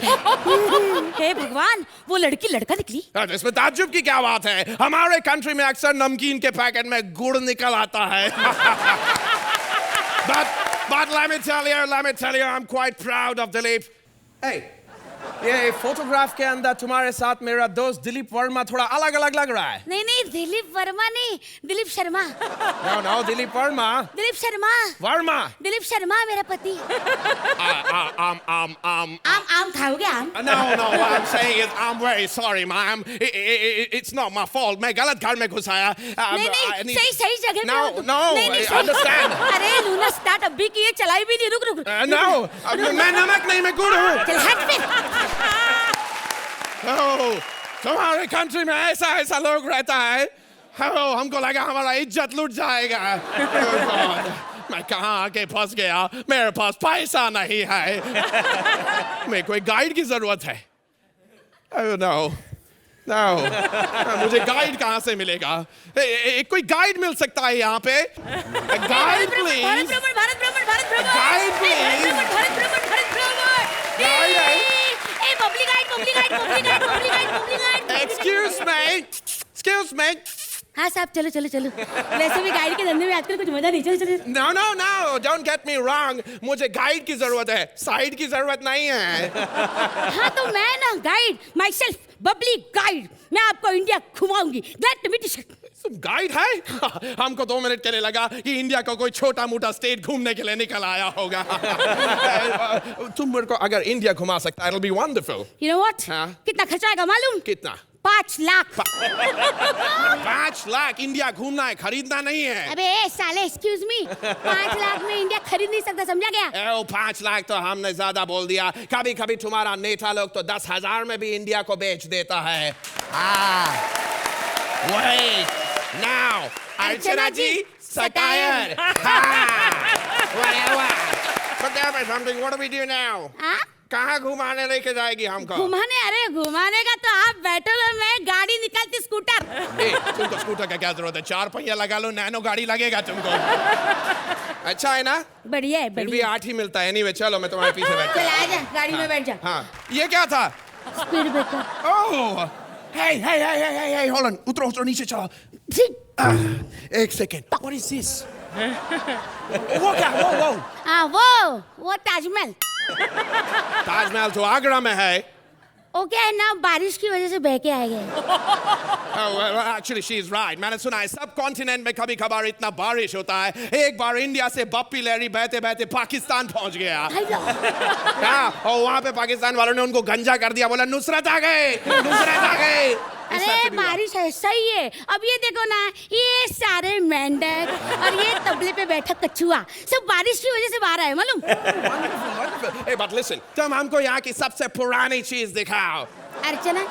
हे भगवान, वो लड़की लड़का निकली. इसमें ताज्जुब की क्या बात है? हमारे कंट्री में अक्सर नमकीन के पैकेट में गुड़ निकल आता है. But let me tell you, I'm quite proud of Dileep. Hey, ये फोटोग्राफ के अंदर तुम्हारे साथ मेरा दोस्त दिलीप वर्मा थोड़ा अलग लग रहा है. नहीं, दिलीप वर्मा नहीं, दिलीप शर्मा. No, दिलीप वर्मा. दिलीप शर्मा. वर्मा. दिलीप शर्मा मेरा पति. आम खाओगे आम? No, what I'm saying is I'm very sorry, ma'am. It's not my fault. मैं गलत घर में घुसाया. नहीं, सही जगह पे. No, understand. अरे लूना स्टार्ट अभी की ये चलाई भी नहीं. रुक. No, मैं नमक नहीं, मैं गुड़ हूँ. चल हट फिर. तुम्हारे कंट्री में ऐसा लोग रहता है. हमको लगा हमारा इज्जत लूट जाएगा. मैं कहाँ आके फंस गया. मेरे पास पैसा नहीं है. मेरे कोई गाइड की जरूरत है. No. मुझे गाइड कहाँ से मिलेगा? कोई गाइड मिल सकता है यहाँ पे? Guide please. भारत भ्रमण. Guide please. Public guide. Excuse me. हाँ साहब, चलो. वैसे भी गाइड के धंधे में आजकल कुछ मजा नहीं. चलो. No, don't get me wrong. मुझे गाइड की जरूरत है, साइड की जरूरत नहीं है. हाँ तो मैं ना गाइड, myself, बबली गाइड. मैं आपको इंडिया घुमाऊंगी. Glad to meet you. तुम गाइड है? हमको 2 मिनट के लिए लगा कि इंडिया का कोई छोटा मोटा स्टेट घूमने के लिए निकल आया होगा। तुम मेरे को अगर इंडिया घुमा सकता है, it'll be wonderful. You know what? हाँ? कितना खर्चा आएगा मालूम? कितना? 5 लाख। 5 लाख इंडिया घूमना है, खरीदना नहीं है। अबे साले एक्सक्यूज मी, 5 लाख में इंडिया खरीद नहीं सकता, समझा गया? 5 लाख तो हमने ज्यादा बोल दिया। कभी कभी तुम्हारा नेता लोग तो 10,000 में भी इंडिया को बेच देता है। Wait, now, Archana ji, satire. Whatever. But tell me something, what do we do now? कहाँ घुमाने लेके जाएगी हमको? घुमाने? अरे घुमाने का तो आप बैठो और मैं गाड़ी निकालती स्कूटर। तुमको स्कूटर का क्या जरूरत है? 4 पहिया लगा लो, नैनो गाड़ी लगेगा तुमको। अच्छा है ना? बढ़िया है, फिर भी 8 ही मिलता है। Anyway, चलो मैं तुम्हारे पीछे बैठता हूँ। चल आजा, गाड़ी में बैठ जा। हाँ, ये क्या था? Speed breaker. Oh, hey, hold on. उतरो नीचे चलो। एक सेकेंड। What is this? वो क्या? वो। वो ताजमहल। ताजमहल तो आगरा में है। ओके ना, बारिश की वजह से बह के आए गए। Actually, she is right. मैंने सुना है सब कॉन्टिनेंट में कभी कभार इतना बारिश होता है। एक बार इंडिया से बप्पी लहरी बहते बहते पाकिस्तान पहुंच गया। और वहाँ पे पाकिस्तान वालों ने उनको गंजा कर दिया, बोला नुसरत आ गए। अरे बारिश ऐसा ही है। अब ये देखो ना, ये सारे मेंढक और ये तबले पे बैठा कछुआ सब बारिश की वजह से बाहर आए, मालूम? Hey, but listen, तुम हमको यहाँ की सबसे पुरानी चीज दिखाओ। अर्चना,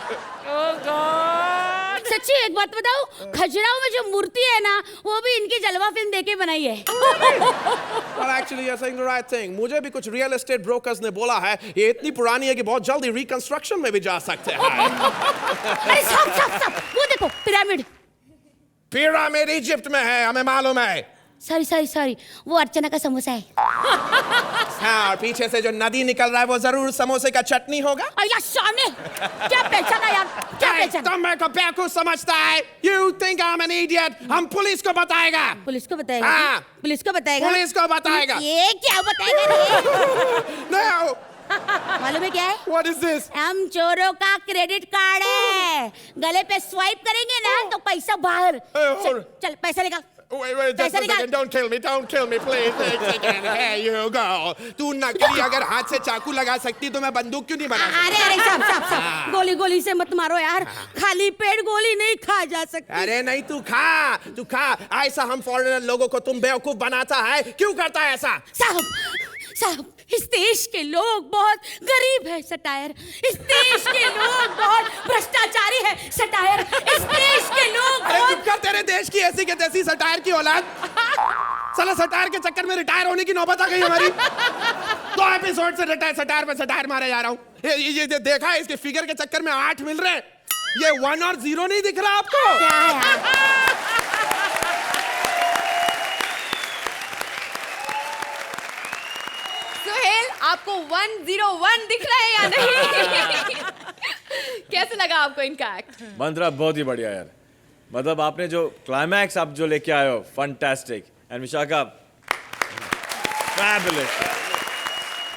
सच्ची एक बात बताऊं, खजुराहो में जो मूर्ति है ना, वो भी इनकी जलवा फिल्म देके बनाई है। Well, actually, you're saying the right thing. मुझे भी कुछ रियल एस्टेट ब्रोकर्स ने बोला है, ये इतनी पुरानी है कि बहुत जल्दी रिकंस्ट्रक्शन में भी जा सकते हैं। अरे सब, वो देखो पिरामिड। पिरामिड इजिप्ट में है, हमें मालूम है। सॉरी, वो अर्चना का समोसा है। हाँ, और पीछे से जो नदी निकल रहा है वो जरूर समोसे का चटनी होगा। अया सामने, क्या पहचाना यार? क्या पहचाना? तुम मेरे को बेवकूफ समझता है? You think I'm an idiot? हम पुलिस को बताएगा। पुलिस को बताएगा? हाँ। पुलिस को बताएगा? पुलिस को बताएगा। ये क्या बताएगा? No. मालूम है क्या है? What is this? हम चोरों का क्रेडिट कार्ड है। गले पे स्वाइप करेंगे ना तो पैसा बाहर। चल पैसा निकाल। Wait, just a second. Don't kill me, please. एक second. Here you go. तू नकली अगर हाथ से चाकू लगा सकती तो मैं बंदूक क्यों नहीं बना सकती? अरे साहब, गोली से मत मारो यार। खाली पेट गोली नहीं खा जा सकती। अरे नहीं, तू खा। ऐसा हम फॉरेनर लोगों को तुम बेवकूफ बनाता है, क्यों करता है ऐसा? साहब, इस देश के लोग बहुत गरीब है सटायर। इस देश के लोग बहुत भ्रष्टाचारी है सटायर। इस देश के लोग चुप कर, तेरे देश की ऐसी के तैसी सटायर की औलाद। साला सटायर के चक्कर में रिटायर होने की नौबत आ गई हमारी। 2 एपिसोड से सटायर पे सटायर मारे जा रहा हूँ। ये देखा है, इसके फिगर के चक्कर में 8 मिल रहे हैं। ये 1 और 0 नहीं दिख रहा आपको? आपको 101 दिख रहा है या नहीं? कैसे लगा आपको इनका एक्ट? मंत्रा बहुत ही बढ़िया यार। मतलब आपने जो क्लाइमैक्स आप जो लेके आए हो, फैंटास्टिक। And Vishakha, fabulous.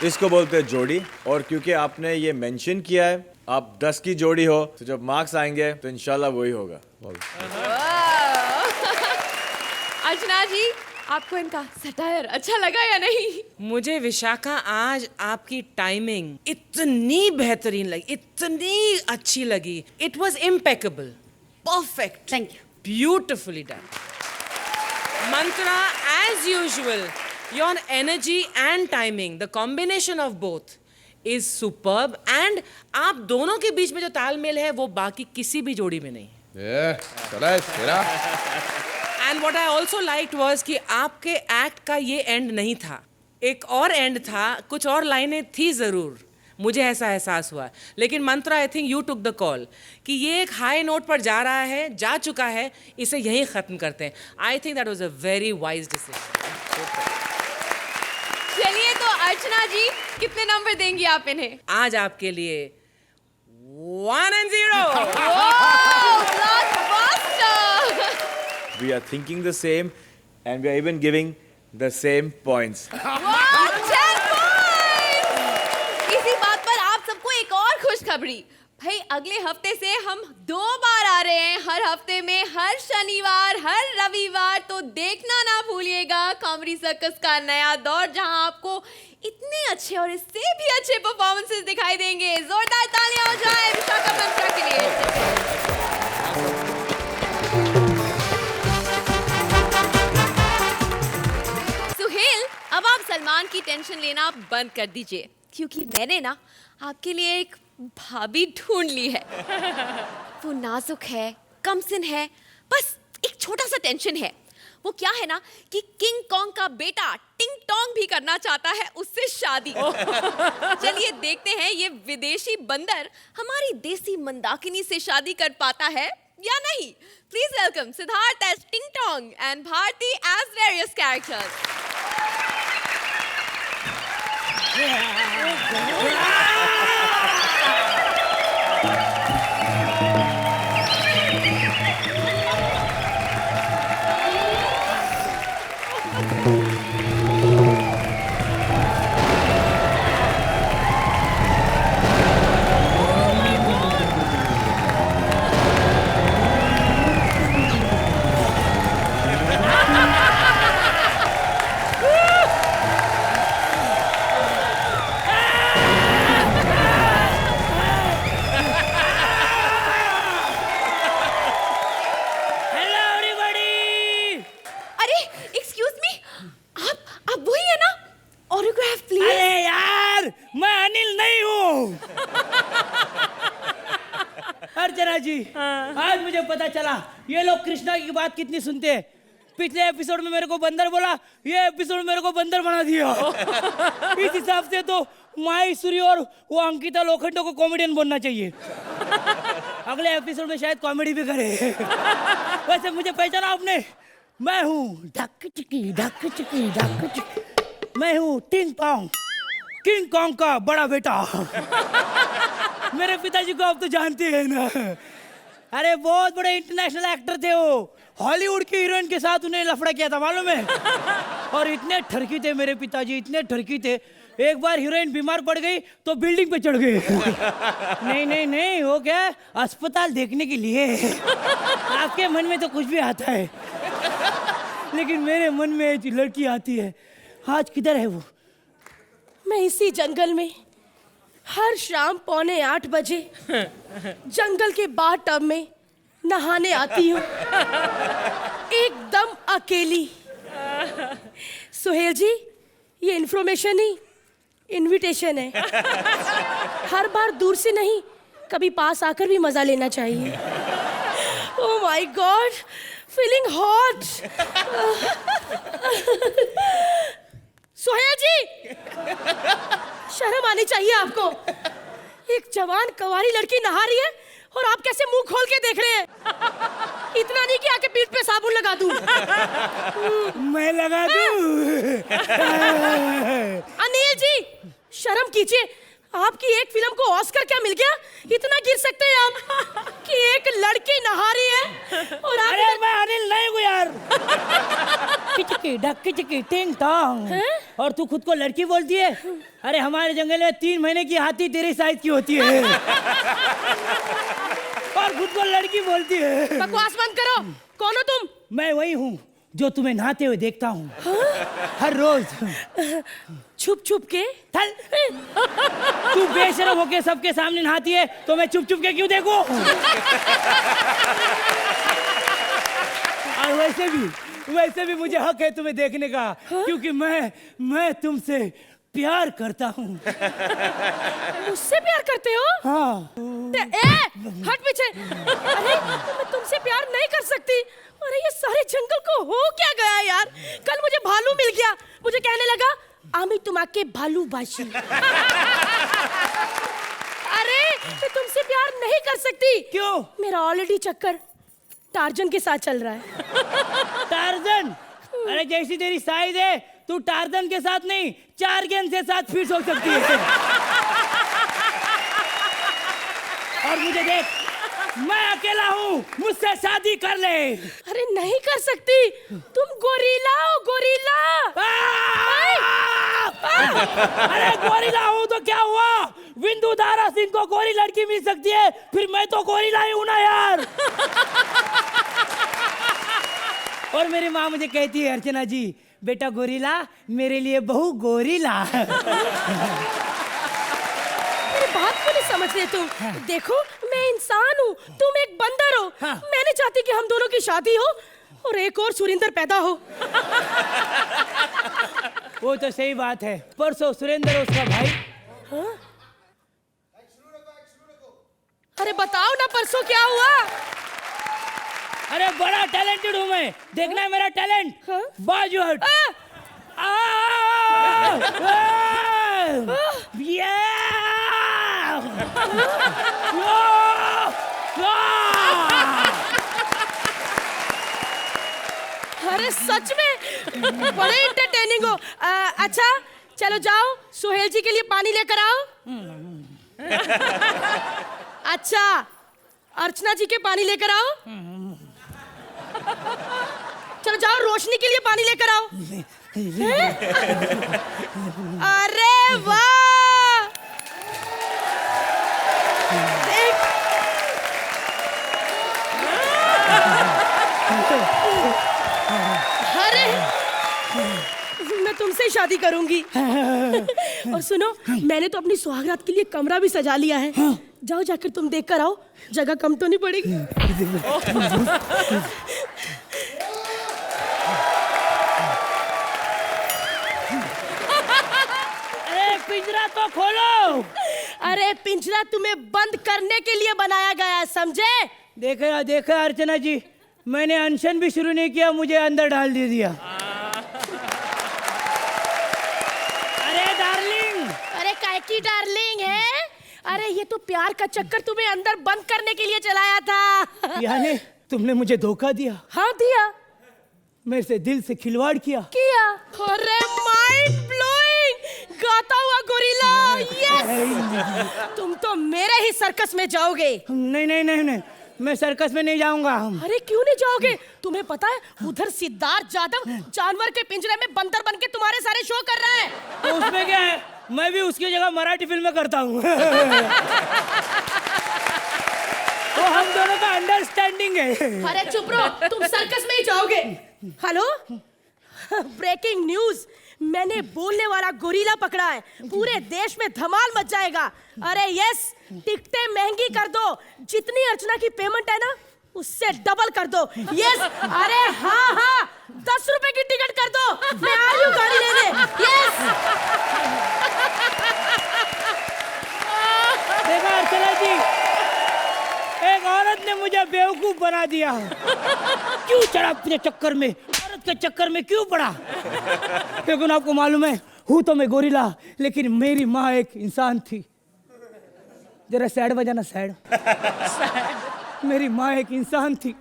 इसको बोलते हैं जोड़ी, और क्योंकि आपने ये मेंशन किया है आप 10 की जोड़ी हो, तो जब मार्क्स आएंगे तो इंशाल्लाह वही होगा। अर्चना जी, आपको इनका सटायर अच्छा लगा या नहीं? मुझे विशाखा आज आपकी टाइमिंग इतनी बेहतरीन लगी, इतनी अच्छी लगी। It was impeccable, perfect, thank you, beautifully done. Mantra, as usual, your energy and timing, the combination of both is superb. And आप दोनों के बीच में जो तालमेल है वो बाकी किसी भी जोड़ी में नहीं। And what I also liked was कि आपके एक्ट का ये एंड नहीं था, एक और एंड था, कुछ और लाइनें थी जरूर, मुझे ऐसा एहसास हुआ। लेकिन Mantra, I think you took the call कि ये एक हाई नोट पर जा रहा है, जा चुका है, इसे यहीं खत्म करते हैं। I think that was a very wise decision. चलिए, तो अर्चना जी, कितने नंबर देंगी आप इन्हें? आज आपके लिए 1 and 0। We are thinking the same, and we are even giving the same points. 10 points! इसी बात पर आप सबको एक और खुशखबरी। भाई अगले हफ्ते से हम 2 बार आ रहे हैं, हर हफ्ते में, हर शनिवार, हर रविवार। तो देखना ना भूलिएगा कॉमेडी सर्कस का नया दौर, जहां आपको इतने अच्छे और इससे भी अच्छे परफॉर्मेंसेस दिखाई देंगे। जोरदार तालियां हो जाए विशाखापट्टनम के लिए। सुहेल, अब आप सलमान की टेंशन लेना बंद कर दीजिए, क्योंकि मैंने ना आपके लिए एक भाभी ढूंढ ली है। वो नाजुक है, कमसिन है, बस एक छोटा सा टेंशन है। वो क्या है ना कि किंग कॉन्ग का बेटा टिंग टोंग भी करना चाहता है उससे शादी। चलिए देखते हैं ये विदेशी बंदर हमारी देसी मंदाकिनी से शादी कर पाता है या नहीं। Please welcome Siddharth as ting tong and Bharti as various characters. Archana ji, आज मुझे पता चला ये लोग कृष्णा की बात कितनी सुनते हैं। पिछले एपिसोड में मेरे को बंदर बोला, ये एपिसोड में मेरे को बंदर बना दिया। इस हिसाब से तो माही सूरी और वो अंकिता लोखंडे को कॉमेडियन बनना चाहिए। अगले एपिसोड में शायद कॉमेडी भी करे। वैसे मुझे पहचाना आपने? मैं हूँ ढक चिकी ढक चिकी ढक चिकी, मैं हूँ टिंग टोंग, किंग कॉन्ग का बड़ा बेटा। मेरे पिताजी को आप तो जानते हैं ना। अरे बहुत बड़े इंटरनेशनल एक्टर थे वो, हॉलीवुड की हीरोइन के साथ उन्हें लफड़ा किया था मालूम है। और इतने ठरकी थे मेरे पिताजी, इतने ठरकी थे, एक बार हीरोइन बीमार पड़ गई तो बिल्डिंग पे चढ़ गए। नहीं नहीं नहीं, वो क्या अस्पताल देखने के लिए। आपके मन में तो कुछ भी आता है, लेकिन मेरे मन में एक लड़की आती है। आज किधर है वो? मैं इसी जंगल में हर शाम 7:45 बजे जंगल के बाथटब में नहाने आती हूँ, एकदम अकेली। सुहेल जी, ये इन्फॉर्मेशन ही इनविटेशन है। हर बार दूर से नहीं, कभी पास आकर भी मजा लेना चाहिए। Oh my god, feeling hot. Suhel ji, शर्म आनी चाहिए आपको। एक जवान कवारी लड़की नहा रही है और आप कैसे मुंह खोल के देख रहे हैं। इतना नहीं कि आके पीठ पे साबुन लगा दूं। मैं लगा दूं? अनिल जी, शर्म कीजिए। आपकी एक फिल्म को ऑस्कर क्या मिल गया? इतना गिर सकते हैं आप कि एक लड़की नहा रही है और आप। अरे मैं अनिल नहीं हूँ यार। किचकी ढक किचकी टिंग टोंग, और तू खुद को लड़की बोलती है? अरे हमारे जंगल में 3 महीने की हाथी तेरे साइज की होती है और खुद को लड़की बोलती है। बकवास बंद करो। कौन हो तुम? मैं वही हूँ जो तुम्हें नहाते हुए देखता हूँ हर रोज, छुप छुप के। तू बेशरम होके सबके सामने नहाती है तो मैं चुप चुप के क्यों देखूं? और वैसे भी मुझे हक है तुम्हें देखने का, क्योंकि मैं तुमसे प्यार करता हूँ। मुझसे प्यार करते हो? हाँ। हट पीछे। अरे मैं तुमसे प्यार नहीं कर सकती। अरे ये सारे जंगल को हो क्या गया यार। कल मुझे भालू मिल गया, मुझे कहने लगा आमी तुम्हाके भालू बाशी। अरे मैं तुमसे प्यार नहीं कर सकती। क्यों? मेरा ऑलरेडी चक्कर टार्जन के साथ चल रहा है। टार्जन? अरे जैसी तेरी साइज है, तू टार्जन के साथ नहीं, 4 गेंद से 7 फीट हो सकती है। और मुझे देख, मैं अकेला हूँ, मुझसे शादी कर ले। अरे नहीं कर सकती, तुम गोरिल्ला हो, गोरिल्ला। अरे गोरिल्ला हूँ तो क्या हुआ? विंदु दारा सिंह को गोरी लड़की मिल सकती है, फिर मैं तो गोरिल्ला ही हूँ ना यार। और मेरी माँ मुझे कहती है, अर्चना जी बेटा गोरिल्ला मेरे लिए बहू गोरिल्ला। मेरी बात क्यों नहीं समझ रहे तुम? देखो मैं इंसान हूँ, तुम एक बंदर हो। मैं नहीं चाहती कि हम दोनों की शादी हो और एक और सुरेंद्र पैदा हो। वो तो सही बात है, परसों सुरेंद्र उसका भाई। हाँ? अरे बताओ ना परसों क्या हुआ? अरे बड़ा टैलेंटेड हूँ मैं, देखना है मेरा टैलेंट। हाँ? बाजू हट। अरे सच में बड़े एंटरटेनिंग हो। अच्छा चलो जाओ सुहेल जी के लिए पानी लेकर आओ। अच्छा अर्चना जी के पानी लेकर आओ। चलो जाओ रोशनी के लिए पानी लेकर आओ। अरे वाह, अरे मैं तुमसे शादी करूंगी। और सुनो मैंने तो अपनी सुहागरात के लिए कमरा भी सजा लिया है। जाओ जाकर तुम देख कर आओ, जगह कम तो नहीं पड़ेगी। अरे पिंजरा तो खोलो। अरे पिंजरा तुम्हें बंद करने के लिए बनाया गया है, समझे? देखा अर्चना जी, मैंने अनशन भी शुरू नहीं किया, मुझे अंदर डाल दे दिया। अरे डार्लिंग। अरे काय की डार्लिंग है? अरे ये तो प्यार का चक्कर तुम्हें अंदर बंद करने के लिए चलाया था। यानी तुमने मुझे धोखा दिया? हाँ दिया। मेरे से दिल से खिलवाड़ किया? अरे माइंड ब्लोइंग, गाता हुआ गोरिल्ला। यस, तुम तो मेरे ही सर्कस में जाओगे। नहीं, मैं सर्कस में नहीं जाऊंगा। अरे क्यों नहीं जाओगे? तुम्हें पता है उधर सिद्धार्थ यादव जानवर के पिंजरे में बंदर बन के तुम्हारे सारे शो कर रहा है। तो उसमें क्या है, मैं भी उसकी जगह मराठी फिल्में करता हूँ। तो हम दोनों का अंडरस्टैंडिंग है। अरे चुप रहो, तुम सर्कस में ही जाओगे। हेलो, ब्रेकिंग न्यूज, मैंने बोलने वाला गोरिल्ला पकड़ा है। पूरे देश में धमाल मच जाएगा। अरे यस, टिकटें महंगी कर दो, जितनी अर्चना की पेमेंट है ना उससे डबल कर दो। यस, अरे हाँ 10 रुपए की टिकट कर दो, मैं आ रही हूँ गाड़ी लेने। यस। देखा अर्चना जी, एक औरत ने मुझे बेवकूफ बना दिया। क्यों चढ़ा अपने चक्कर में, औरत के चक्कर में क्यों पड़ा? लेकिन आपको मालूम है, हूँ तो मैं गोरिल्ला, लेकिन मेरी माँ एक इंसान थी। जरा सैड बजाना, सैड। मेरी माँ एक इंसान थी।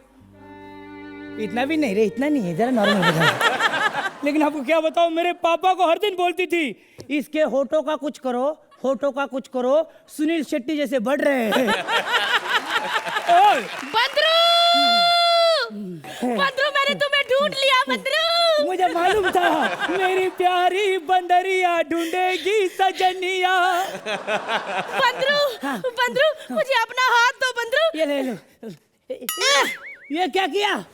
इतना भी नहीं रे, इतना नहीं है, जरा नॉर्मल बजाना। लेकिन आपको क्या बताऊं, मेरे पापा को हर दिन बोलती थी, इसके होठों का कुछ करो, होठों का कुछ करो, सुनील शेट्टी जैसे बढ़ रहे हैं। बंदरू, मैंने तुम्हें ढूंढ लिया बंदरू। मुझे मालूम था मेरी प्यारी बंदरिया ढूंढेगी सजनिया। बंदरू, मुझे अपना हाथ दो बंदरू। ये ले लो। ये क्या किया?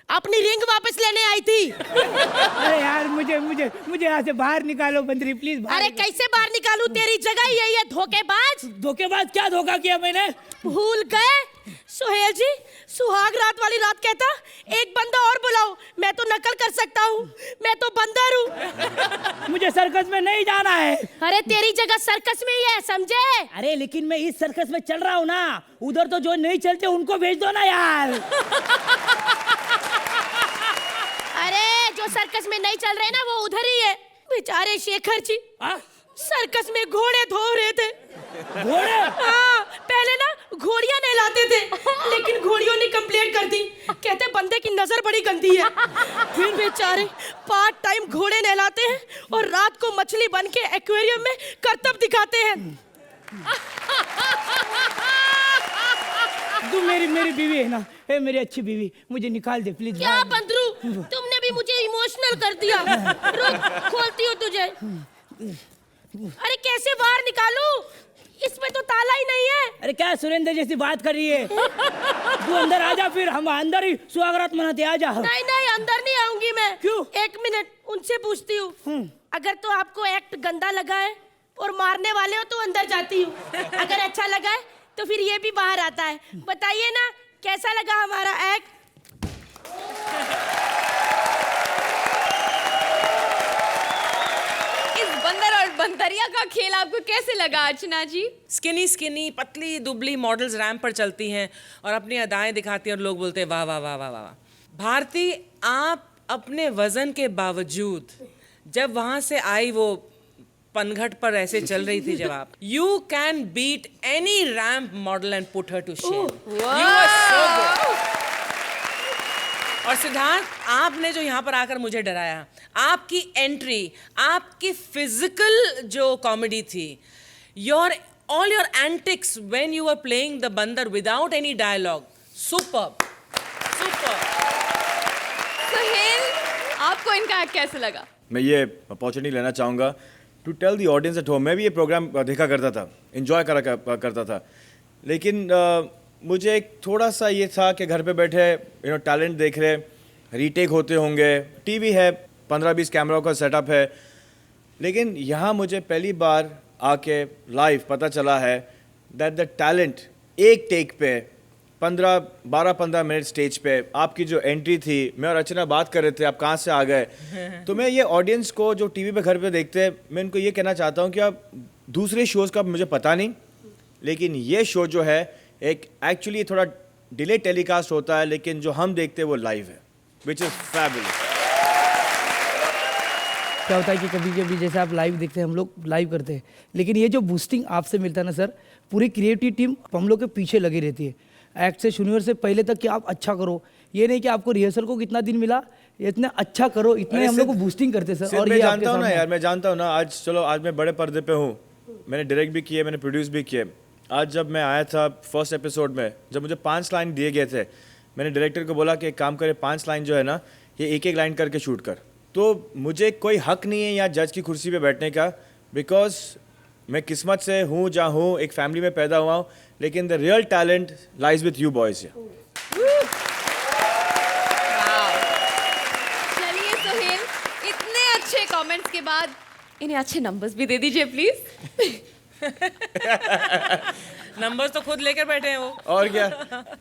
अपनी रिंग वापस लेने आई थी। अरे यार, मुझे यहाँ से बाहर निकालो बंदरी प्लीज। अरे कैसे बाहर निकालूं, तेरी जगह यही है धोखेबाज। धोखेबाज? क्या धोखा किया मैंने? भूल गए? सुहेल जी, सुहाग रात वाली रात कहता एक बंदा और बुलाओ, मैं तो नकल कर सकता हूँ, मैं तो बंदर हूँ। मुझे सर्कस में नहीं जाना है। अरे तेरी जगह सर्कस में ही है, समझे? अरे लेकिन मैं इस सर्कस में चल रहा हूँ ना, उधर तो जो नहीं चलते उनको भेज दो ना यार। अरे जो सर्कस में नहीं चल रहे ना वो उधर ही है। बेचारे शेखर जी सर्कस में घोड़े धो रहे थे। घोड़े? हाँ, पहले ना घोड़ियां नहलाते थे, लेकिन घोड़ियों ने कंप्लेंट कर दी, कहते बंदे की नजर बड़ी गंदी है। फिर बेचारे पार्ट टाइम घोड़े नहलाते हैं और रात को मछली बन के एक्वेरियम में करतब दिखाते हैं। तू मेरी बीवी है ना, ए मेरी अच्छी बीवी, मुझे निकाल दे प्लीज। क्या बंदरू, तुमने भी मुझे इमोशनल कर दिया। रुक, खोलती हूँ तुझे। अरे कैसे बाहर निकालूं? इसमें तो ताला ही नहीं है। अरे क्या सुरेंद्र जैसी बात कर रही है? तू अंदर आ जा, फिर हम अंदर ही सुहागरात मनाते। आ जा। नहीं नहीं, अंदर नहीं आऊंगी मैं। क्यों? एक मिनट, उनसे पूछती हूँ। अगर तो आपको एक्ट गंदा लगा है और मारने वाले हो तो अंदर जाती हूँ, अगर अच्छा लगा है तो फिर ये भी बाहर आता है। बताइए ना कैसा लगा हमारा एक्ट? इस बंदर और बंदरिया का खेल आपको कैसे लगा अर्चना जी? स्किनी स्किनी पतली दुबली मॉडल्स रैंप पर चलती हैं और अपनी अदाएं दिखाती हैं और लोग बोलते हैं वाह वाह वाह वाह वाह। भारती, आप अपने वजन के बावजूद जब वहां से आई वो पनघट पर ऐसे चल रही थी, जब आप you can beat any ramp model and put her to shame. You are so good. और सिद्धार्थ, आपने जो यहाँ पर आकर मुझे डराया, आपकी एंट्री, आपकी फिजिकल जो कॉमेडी थी, your all your antics when you are playing the बंदर without any dialogue, superb superb. Suhel, आपको इनका एक्ट कैसे लगा? मैं ये अपॉर्चुनिटी लेना चाहूँगा to tell the audience at home. मैं भी ये प्रोग्राम देखा करता था, इन्जॉय करता था, लेकिन मुझे एक थोड़ा सा ये था कि घर पे बैठे टैलेंट देख रहे, रीटेक होते होंगे, टीवी है, 15-20 कैमरा का सेटअप है, लेकिन यहाँ मुझे पहली बार आके लाइव पता चला है दैट द टैलेंट एक टेक पे 12-15 मिनट स्टेज पे, आपकी जो एंट्री थी, मैं और अर्चना बात कर रहे थे, आप कहाँ से आ गए, तो मैं ये ऑडियंस को जो टीवी पे घर पे देखते हैं, मैं इनको ये कहना चाहता हूँ कि आप दूसरे शोज़ का मुझे पता नहीं, लेकिन ये शो जो है एक एक्चुअली थोड़ा डिले टेलीकास्ट होता है, लेकिन जो हम देखते हैं वो लाइव है, विच इज़ फैबुलस। क्या होता है कि कभी कभी जैसे आप लाइव देखते हैं, हम लोग लाइव करते हैं, लेकिन ये जो बूस्टिंग आपसे मिलता है ना सर, पूरी क्रिएटिव टीम हम लोग के पीछे लगी रहती है एक्ट से शून्य से पहले तक कि आप अच्छा करो। ये नहीं कि आपको रिहर्सल को कितना दिन मिला, इतना अच्छा करो, इतने हम लोग को बूस्टिंग करते सर। और मैं ये जानता हूँ ना यार, मैं जानता हूँ ना, आज मैं बड़े पर्दे पे हूँ, मैंने डायरेक्ट भी किए, मैंने प्रोड्यूस भी किए। आज जब मैं आया था फर्स्ट एपिसोड में, जब मुझे 5 लाइन दिए गए थे, मैंने डायरेक्टर को बोला कि एक काम करे, 5 लाइन जो है ना, ये एक लाइन करके शूट कर। तो मुझे कोई हक नहीं है यहाँ जज की कुर्सी पे बैठने का, बिकॉज मैं किस्मत से हूँ जहाँ हूँ, एक फैमिली में पैदा हुआ हूँ, लेकिन the real talent lies with you boys. चलिए सुहेल, इतने अच्छे कमेंट्स के बाद इन्हें अच्छे नंबर्स भी दे दीजिए प्लीज। नंबर्स तो खुद लेकर बैठे हैं वो। और क्या,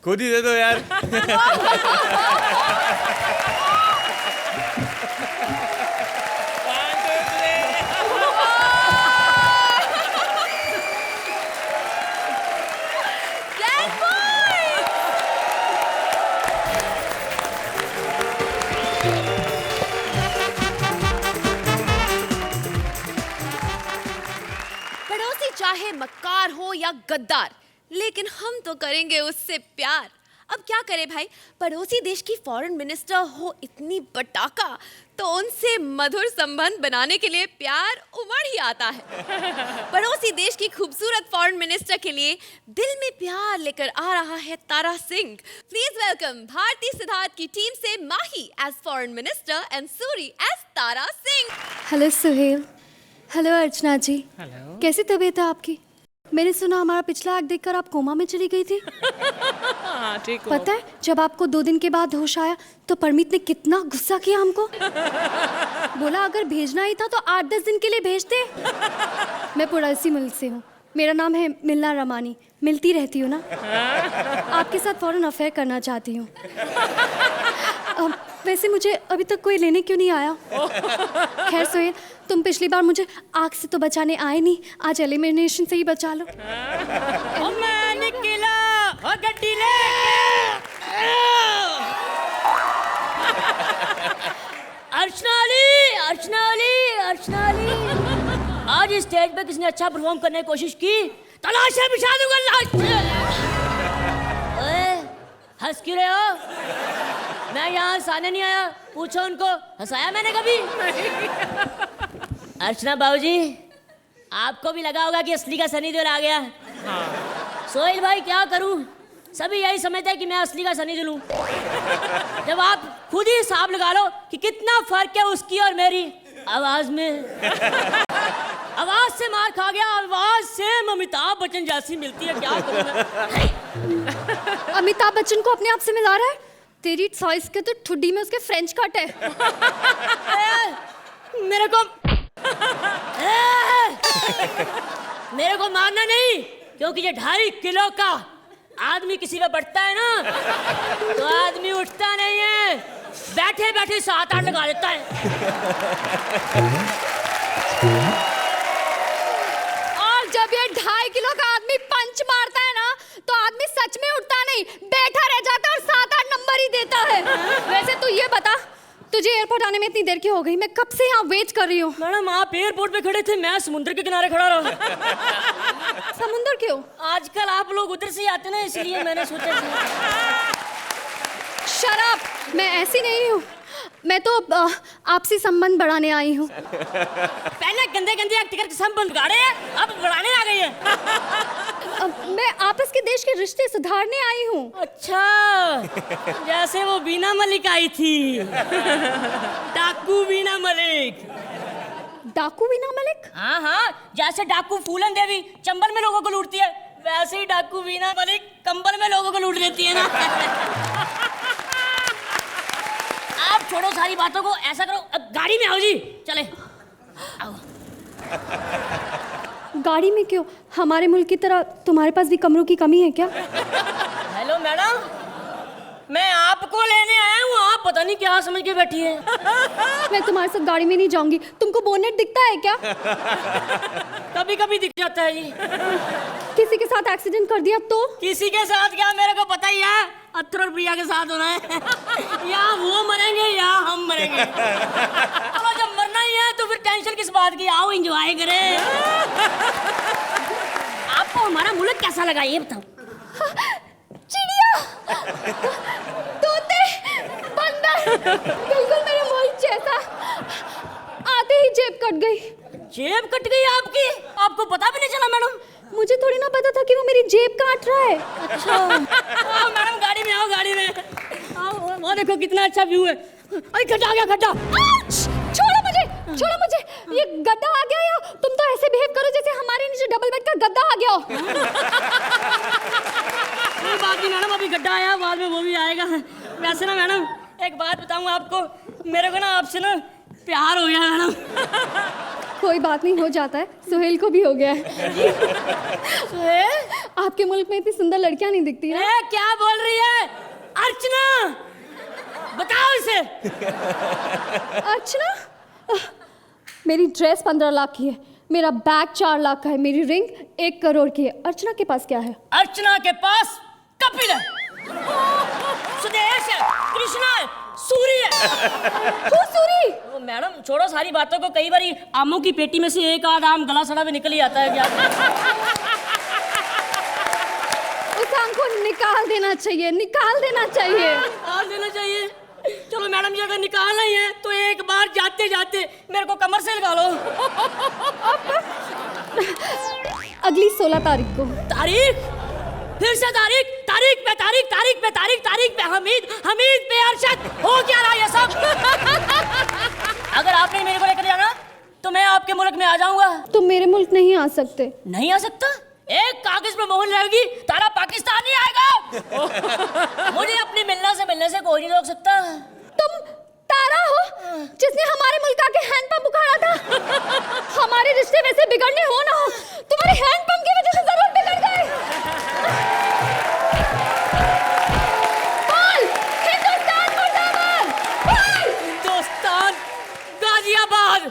खुद ही दे दो यार। चाहे मक्कार हो या गद्दार, लेकिन हम तो करेंगे उससे प्यार। अब क्या करे भाई, पड़ोसी देश की फॉरेन मिनिस्टर हो इतनी पटाखा, तो उनसे मधुर संबंध बनाने के लिए प्यार उमड़ ही आता है। पड़ोसी देश की खूबसूरत फॉरेन मिनिस्टर के लिए दिल में प्यार लेकर आ रहा है तारा सिंह। प्लीज वेलकम भारती सिद्धार्थ की टीम से Mahi as foreign minister and Suri as Tara Singh. Hello Suhel. Hello Archana ji. Hello. कैसी तबीयत है आपकी? मैंने सुना हमारा पिछला एक्ट देखकर आप कोमा में चली गई थी। ठीक। पता है, जब आपको 2 दिन के बाद होश आया तो परमीत ने कितना गुस्सा किया हमको। बोला अगर भेजना ही था तो 8-10 दिन के लिए भेजते। मैं पड़ोसी मुल्क से हूँ, मेरा नाम है मिलना रमानी, मिलती रहती हूँ ना। आपके साथ फौरन अफेयर करना चाहती हूँ। वैसे मुझे अभी तक कोई लेने क्यों नहीं आया? खैर सोहेल, तुम पिछली बार मुझे आग से तो बचाने आए नहीं, आज एलिमिनेशन से ही बचा लो। मैं निकला ओ गड्डी ले। अर्चना, आज इस स्टेज पे किसने अच्छा परफॉर्म करने की कोशिश की? तलाशे बिछा दूंगा। हंस क्यों रहे हो? मैं यहाँ हंसाने नहीं आया, पूछो उनको, हंसाया मैंने कभी? अर्चना बाबूजी, आपको भी लगा होगा कि असली का सनी देओल आ गया। सोहेल भाई क्या करूं, सभी यही समझते हैं कि मैं असली का सनी देओल हूं, जब आप खुद ही हिसाब लगा लो कि कितना फर्क है उसकी और मेरी आवाज में। आवाज से मार खा गया, आवाज से अमिताभ बच्चन जैसी मिलती है, क्या करूंगा। अमिताभ बच्चन को अपने आप से मिला रहा है? तेरी चॉइस के तो ठुड्डी में उसके फ्रेंच कट है। मेरे को मारना नहीं, क्योंकि ये 2.5 किलो का आदमी किसी पे बढ़ता है ना तो आदमी उठता नहीं है, बैठे बैठे 7-8 लगा देता है। और जब ये 2.5 किलो का आदमी पंच मारता है ना तो आदमी सच में उठता नहीं, बैठा रह जाता है और 7-8 नंबर ही देता है। वैसे तू ये बता, तुझे एयरपोर्ट आने में इतनी देर क्यों हो गई? मैं कब से यहाँ वेट कर रही हूँ। मैडम आप एयरपोर्ट पे खड़े थे, मैं समुद्र के किनारे खड़ा रहा। समुद्र क्यों? आजकल आप लोग उधर से आते ना, इसलिए मैंने सोचा। शराब, मैं ऐसी नहीं हूँ, मैं तो आपसी संबंध बढ़ाने आई हूँ। पहले गंदे गंदे एक्ट करके संबंध गाड़े हैं, अब बढ़ाने आ गई है। मैं आपस के देश के रिश्ते सुधारने आई हूँ। अच्छा, जैसे वो बीना मलिक आई थी, डाकू बीना मलिक। डाकू बीना मलिक? हाँ हाँ, जैसे डाकू फूलन देवी चंबल में लोगों को लूटती है, वैसे ही डाकू बीना मलिक कंबल में लोगों को लूट लेती है ना। आप छोड़ो सारी बातों को, ऐसा करो गाड़ी में आओ जी, चले आओ। गाड़ी में क्यों? हमारे मुल्क की तरह तुम्हारे पास भी कमरों की कमी है क्या? हेलो मैडम, मैं आपको लेने आया हूँ, आप पता नहीं क्या समझ के बैठी है। मैं तुम्हारे साथ गाड़ी में नहीं जाऊंगी। तुमको बोनेट दिखता है क्या? कभी कभी दिख जाता है जी। किसी के साथ एक्सीडेंट कर दिया तो? किसी के साथ क्या, मेरे को पता ही है, अथर और प्रिया के साथ होना है। या वो मरेंगे या हम मरेंगे। चलो जब मरना ही है तो फिर टेंशन किस बात की, आओ एंजॉय करें। आपको हमारा मुल्क कैसा लगा ये बताओ। चिड़िया, तोते, बंदर, बिल्कुल मेरे मुल्क जैसा। आते ही जेब कट गई। जेब कट गई आपकी? आपको पता भी नहीं चला मैडम? मुझे थोड़ी ना पता था कि वो मेरी जेब काट रहा है। अच्छा। आओ मैडम, गाड़ी में आओ, गाड़ी में आओ। वो देखो कितना अच्छा व्यू है। अरे गड्ढा आ गया, गड्ढा। छोड़ो मुझे, छोड़ो मुझे। ये गड्ढा आ गया या तुम तो ऐसे बिहेव करो जैसे हमारे नीचे डबल बेड का गद्दा आ गया हो। कोई बात नहीं मैडम, अभी गड्ढा आया, बाद में वो भी आएगा। वैसे ना मैडम एक बात बताऊं आपको, मेरे को ना आपसे ना प्यार हो गया मैडम। कोई बात नहीं, हो जाता है, सुहेल को भी हो गया है। सुहेल, आपके मुल्क में इतनी सुंदर लड़कियां नहीं दिखती हैं। क्या बोल रही है अर्चना? बताओ इसे। अर्चना? मेरी ड्रेस 15 लाख की है, मेरा बैग 4 लाख का है, मेरी रिंग 1 करोड़ की है। अर्चना के पास क्या है? अर्चना के पास कपिल है, सुदेश है, कृष्णा है, सूरी है। सूरी? मैडम छोड़ो सारी बातों को, कई बार आमों की पेटी में से एक आध आम गला सड़ा भी निकल ही आता है। क्या उस आम को निकाल देना चाहिए, निकाल देना चाहिए, निकाल देना चाहिए। चलो मैडम जी अगर निकालना ही है तो एक बार जाते जाते मेरे को कमर से लगा लो। अगली 16 तारीख को। तारीख? फिर से तारीख? तारीख पे तारीख, तारीख पे तारीख, तारीख पे हमीद, हमीद पे अरशद, हो क्या रहा है ये सब? अगर आपने मेरे को लेकर जाना तो मैं आपके मुल्क में आ जाऊंगा। तुम मेरे मुल्क नहीं आ सकते। नहीं आ सकता? एक कागज पे मोहर रहेगी, तारा पाकिस्तान नहीं आएगा। मुझे अपनी मिलने से कोई नहीं रोक सकता। तुम तारा हो जिसने हमारे मुल्क आके हैंडपंप उखाड़ा था। हमारे रिश्ते वैसे बिगड़ने हो ना हो, तुम्हारे हैंडपंप की वजह से जरूर बिगड़ गए। बोल हिंदुस्तान मुर्दाबाद, बोल हिंदुस्तान गाजियाबाद।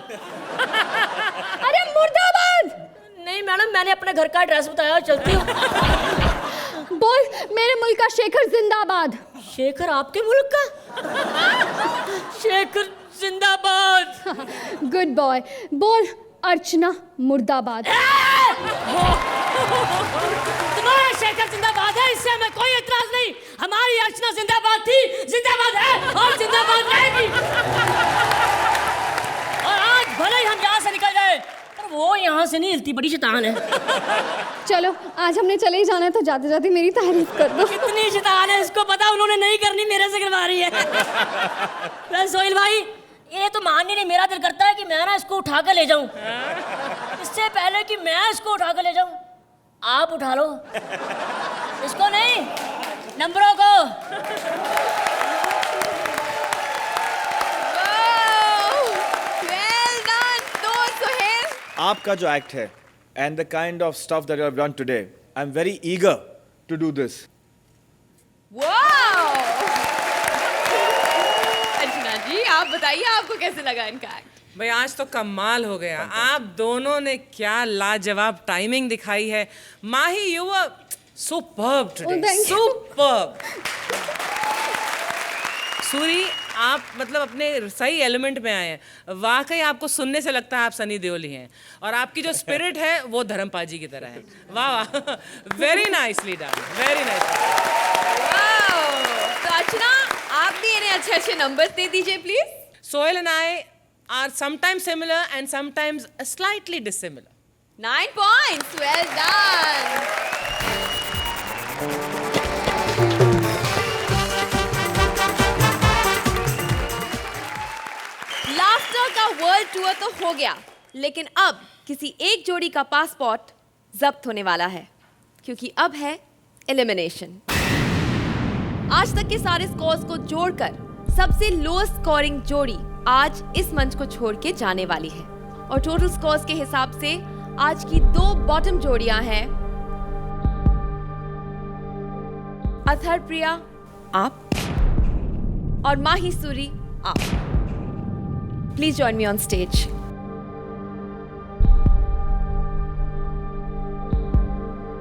अरे मुर्दाबाद। नहीं मैडम, मैंने अपने घर का एड्रेस बताया, चलती हूँ। बोल मेरे मुल्क का शेखर जिंदाबाद। शेखर आपके मुल्क का? शेखर जिंदाबाद। Good boy. बोल अर्चना मुर्दाबाद। तुम्हारा शेखर जिंदाबाद है, इससे हमें कोई एतराज नहीं। हमारी अर्चना जिंदाबाद थी, जिंदाबाद है और जिंदाबाद रहेगी। और आज भले ही हम यहाँ से निकल जाए, पर वो यहाँ से नहीं हिलती, बड़ी शैतान है। चलो आज हमने चले ही जाना है तो जाते जाते मेरी तारीफ कर दो। कितनी शैतान है इसको पता, उन्होंने नहीं करनी, मेरे से करवा रही है। सोहेल भाई ये तो माननी नहीं, मेरा दिल करता है कि मैं ना इसको उठा कर ले जाऊं। इससे पहले कि मैं इसको उठा कर ले जाऊं, आप उठा लो इसको, नहीं नंबरों को। Well done, तो सुहेल। आपका जो एक्ट है and the kind of stuff that you have done today, I'm very eager to do this. Wow! Archana ji, आप बताइए आपको कैसे लगा इनका एक्ट? भाई आज तो कमाल हो गया। आप दोनों ने क्या लाजवाब टाइमिंग दिखाई है। Mahi, you were superb today, superb. Suri, आप मतलब अपने सही एलिमेंट में आए हैं। वाकई आपको सुनने से लगता है आप सनी देओल ही हैं, और आपकी जो स्पिरिट है वो धर्मपाल जी की तरह है। वाह वाह, very nicely done, very nice. तो अर्चना, आप भी इन्हें अच्छे नंबर्स दे दीजिए please. Sohail and I are sometimes similar and sometimes slightly dissimilar. 9 points. Well done. Laughter का वर्ल्ड टूर तो हो गया, लेकिन अब किसी एक जोड़ी का पासपोर्ट जब्त होने वाला है, क्योंकि अब है एलिमिनेशन। आज तक के सारे स्कोर्स को जोड़कर सबसे लोएस्ट स्कोरिंग जोड़ी आज इस मंच को छोड़ के जाने वाली है, और टोटल स्कोर्स के हिसाब से आज की 2 बॉटम जोड़ियां हैं अथर प्रिया आप और माही सूरी आप। Please join me on stage.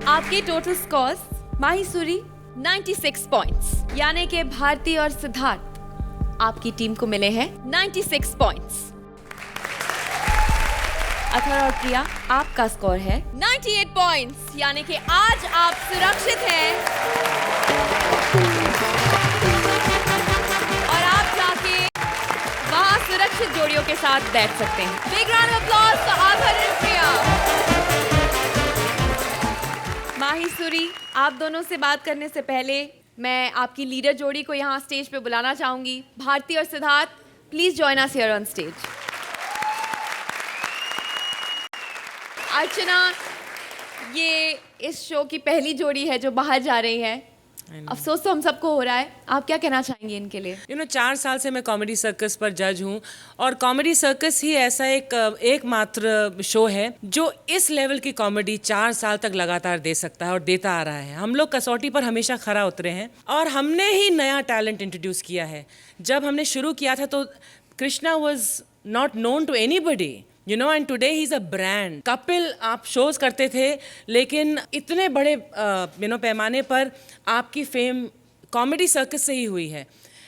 आपके टोटल स्कोर्स माही सूरी 96 पॉइंट्स, यानी कि भारती और सिद्धार्थ आपकी टीम को मिले हैं 96 पॉइंट्स। अथर और प्रिया, आपका स्कोर है 98 पॉइंट्स, यानी कि आज आप सुरक्षित हैं और आप जाके वहां सुरक्षित जोड़ियों के साथ बैठ सकते हैं। Big round of applause for Athar and Priya. Mahi Suri, आप दोनों से बात करने से पहले मैं आपकी लीडर जोड़ी को यहाँ स्टेज पे बुलाना चाहूंगी। भारती और Siddharth, please join us here on stage. Archana, ये इस शो की पहली जोड़ी है जो बाहर जा रही है। अफसोस तो हम सबको हो रहा है, आप क्या कहना चाहेंगे इनके लिए? 4 साल से मैं कॉमेडी सर्कस पर जज हूँ, और कॉमेडी सर्कस ही ऐसा एकमात्र शो है जो इस लेवल की कॉमेडी 4 साल तक लगातार दे सकता है और देता आ रहा है। हम लोग कसौटी पर हमेशा खरा उतरे हैं, और हमने ही नया टैलेंट इंट्रोड्यूस किया है। जब हमने शुरू किया था तो Krishna was not known to anybody, and today he's a brand. Kapil आप शोज करते थे, लेकिन इतने बड़े पैमाने पर आपकी फेम कॉमेडी सर्कस से ही हुई है।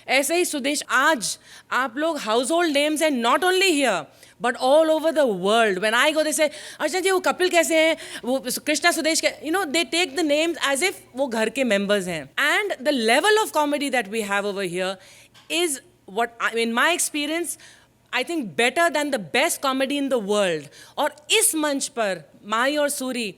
ऐसे ही सुदेश, आज आप लोग household names and not only here but all over the world. When I go they say, Archana जी वो कपिल कैसे हैं, वो कृष्णा सुदेश के, they take the names as if वो घर के मेंबर्स हैं। And the level of comedy that we have over here is what in my experience I think better than the best comedy in the world. और इस मंच पर माही और सूरी,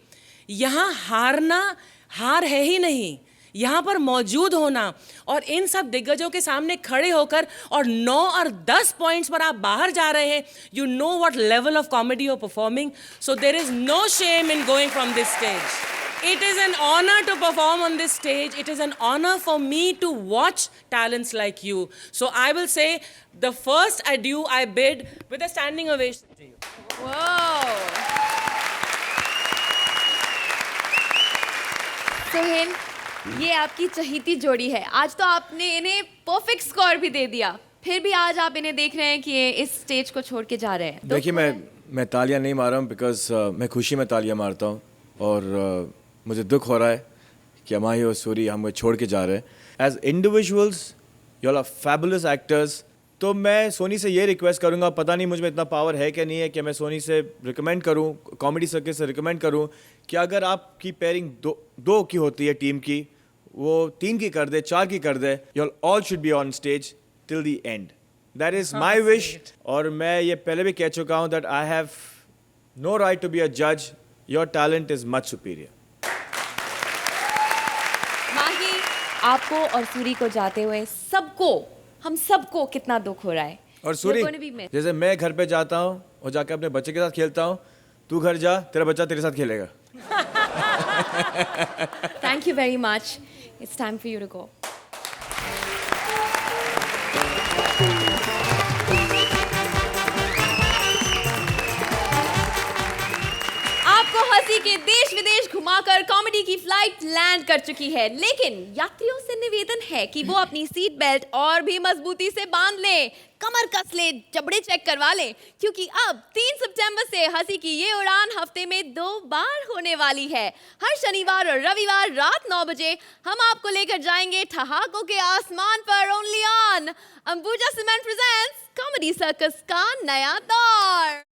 यहाँ हार है ही नहीं, यहाँ पर मौजूद होना और इन सब दिग्गजों के सामने खड़े होकर और 9 और 10 पॉइंट्स पर आप बाहर जा रहे हैं, you know what level of comedy you're performing. So there is no shame in going from this stage. It is an honor to perform on this stage. It is an honor for me to watch talents like you. So I will say the first adieu I bid with a standing ovation to you. Wow. Sohail, ये आपकी चहीती जोड़ी है। आज तो आपने इन्हें perfect score भी दे दिया, फिर भी आज आप इन्हें देख रहे हैं कि ये इस स्टेज को छोड़ के जा रहे हैं। देखिए, मैं तालियां नहीं मार रहा हूँ बिकॉज मैं खुशी में तालियां मारता हूँ, और मुझे दुख हो रहा है कि माही और सूरी हमें छोड़ के जा रहे हैं। As individuals you all are fabulous actors. तो मैं सोनी से ये रिक्वेस्ट करूँगा, पता नहीं मुझ में इतना पावर है कि नहीं है कि मैं सोनी से रिकमेंड करूँ, कॉमेडी सर्कस से रिकमेंड करूँ कि अगर आपकी पेयरिंग दो की होती है टीम की, वो 3 की कर दे, 4 की कर दे। You all should be on stage till the end. That is my wish. और मैं ये पहले भी कह चुका हूँ that I have no right to be a जज। Your talent is much superior. Mahi, आपको और सूरी को जाते हुए हम सबको कितना दुख हो रहा है, और Suri, You're gonna be missed. जैसे मैं घर पे जाता हूँ और जाके अपने बच्चे के साथ खेलता हूँ, तू घर जा, तेरा बच्चा तेरे साथ खेलेगा. Thank you very much. It's time for you to go. आपको हंसी के देश विदेश घुमाकर कॉमेडी की फ्लाइट लैंड कर चुकी है, लेकिन यात्रियों से निवेदन है कि वो अपनी सीट बेल्ट और भी मजबूती से बांध लें, कमर कस ले, जबड़े चेक करवा लें, क्योंकि अब 3 सितंबर से हंसी की ये उड़ान हफ्ते में 2 बार होने वाली है. हर शनिवार और रविवार रात 9 बजे हम आपको लेकर जाएंगे ठहाकों के आसमान पर. Only on Ambuja cement presents comedy circus का नया दौर.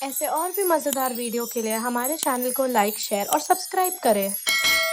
ऐसे और भी मज़ेदार वीडियो के लिए हमारे चैनल को लाइक, शेयर और सब्सक्राइब करें.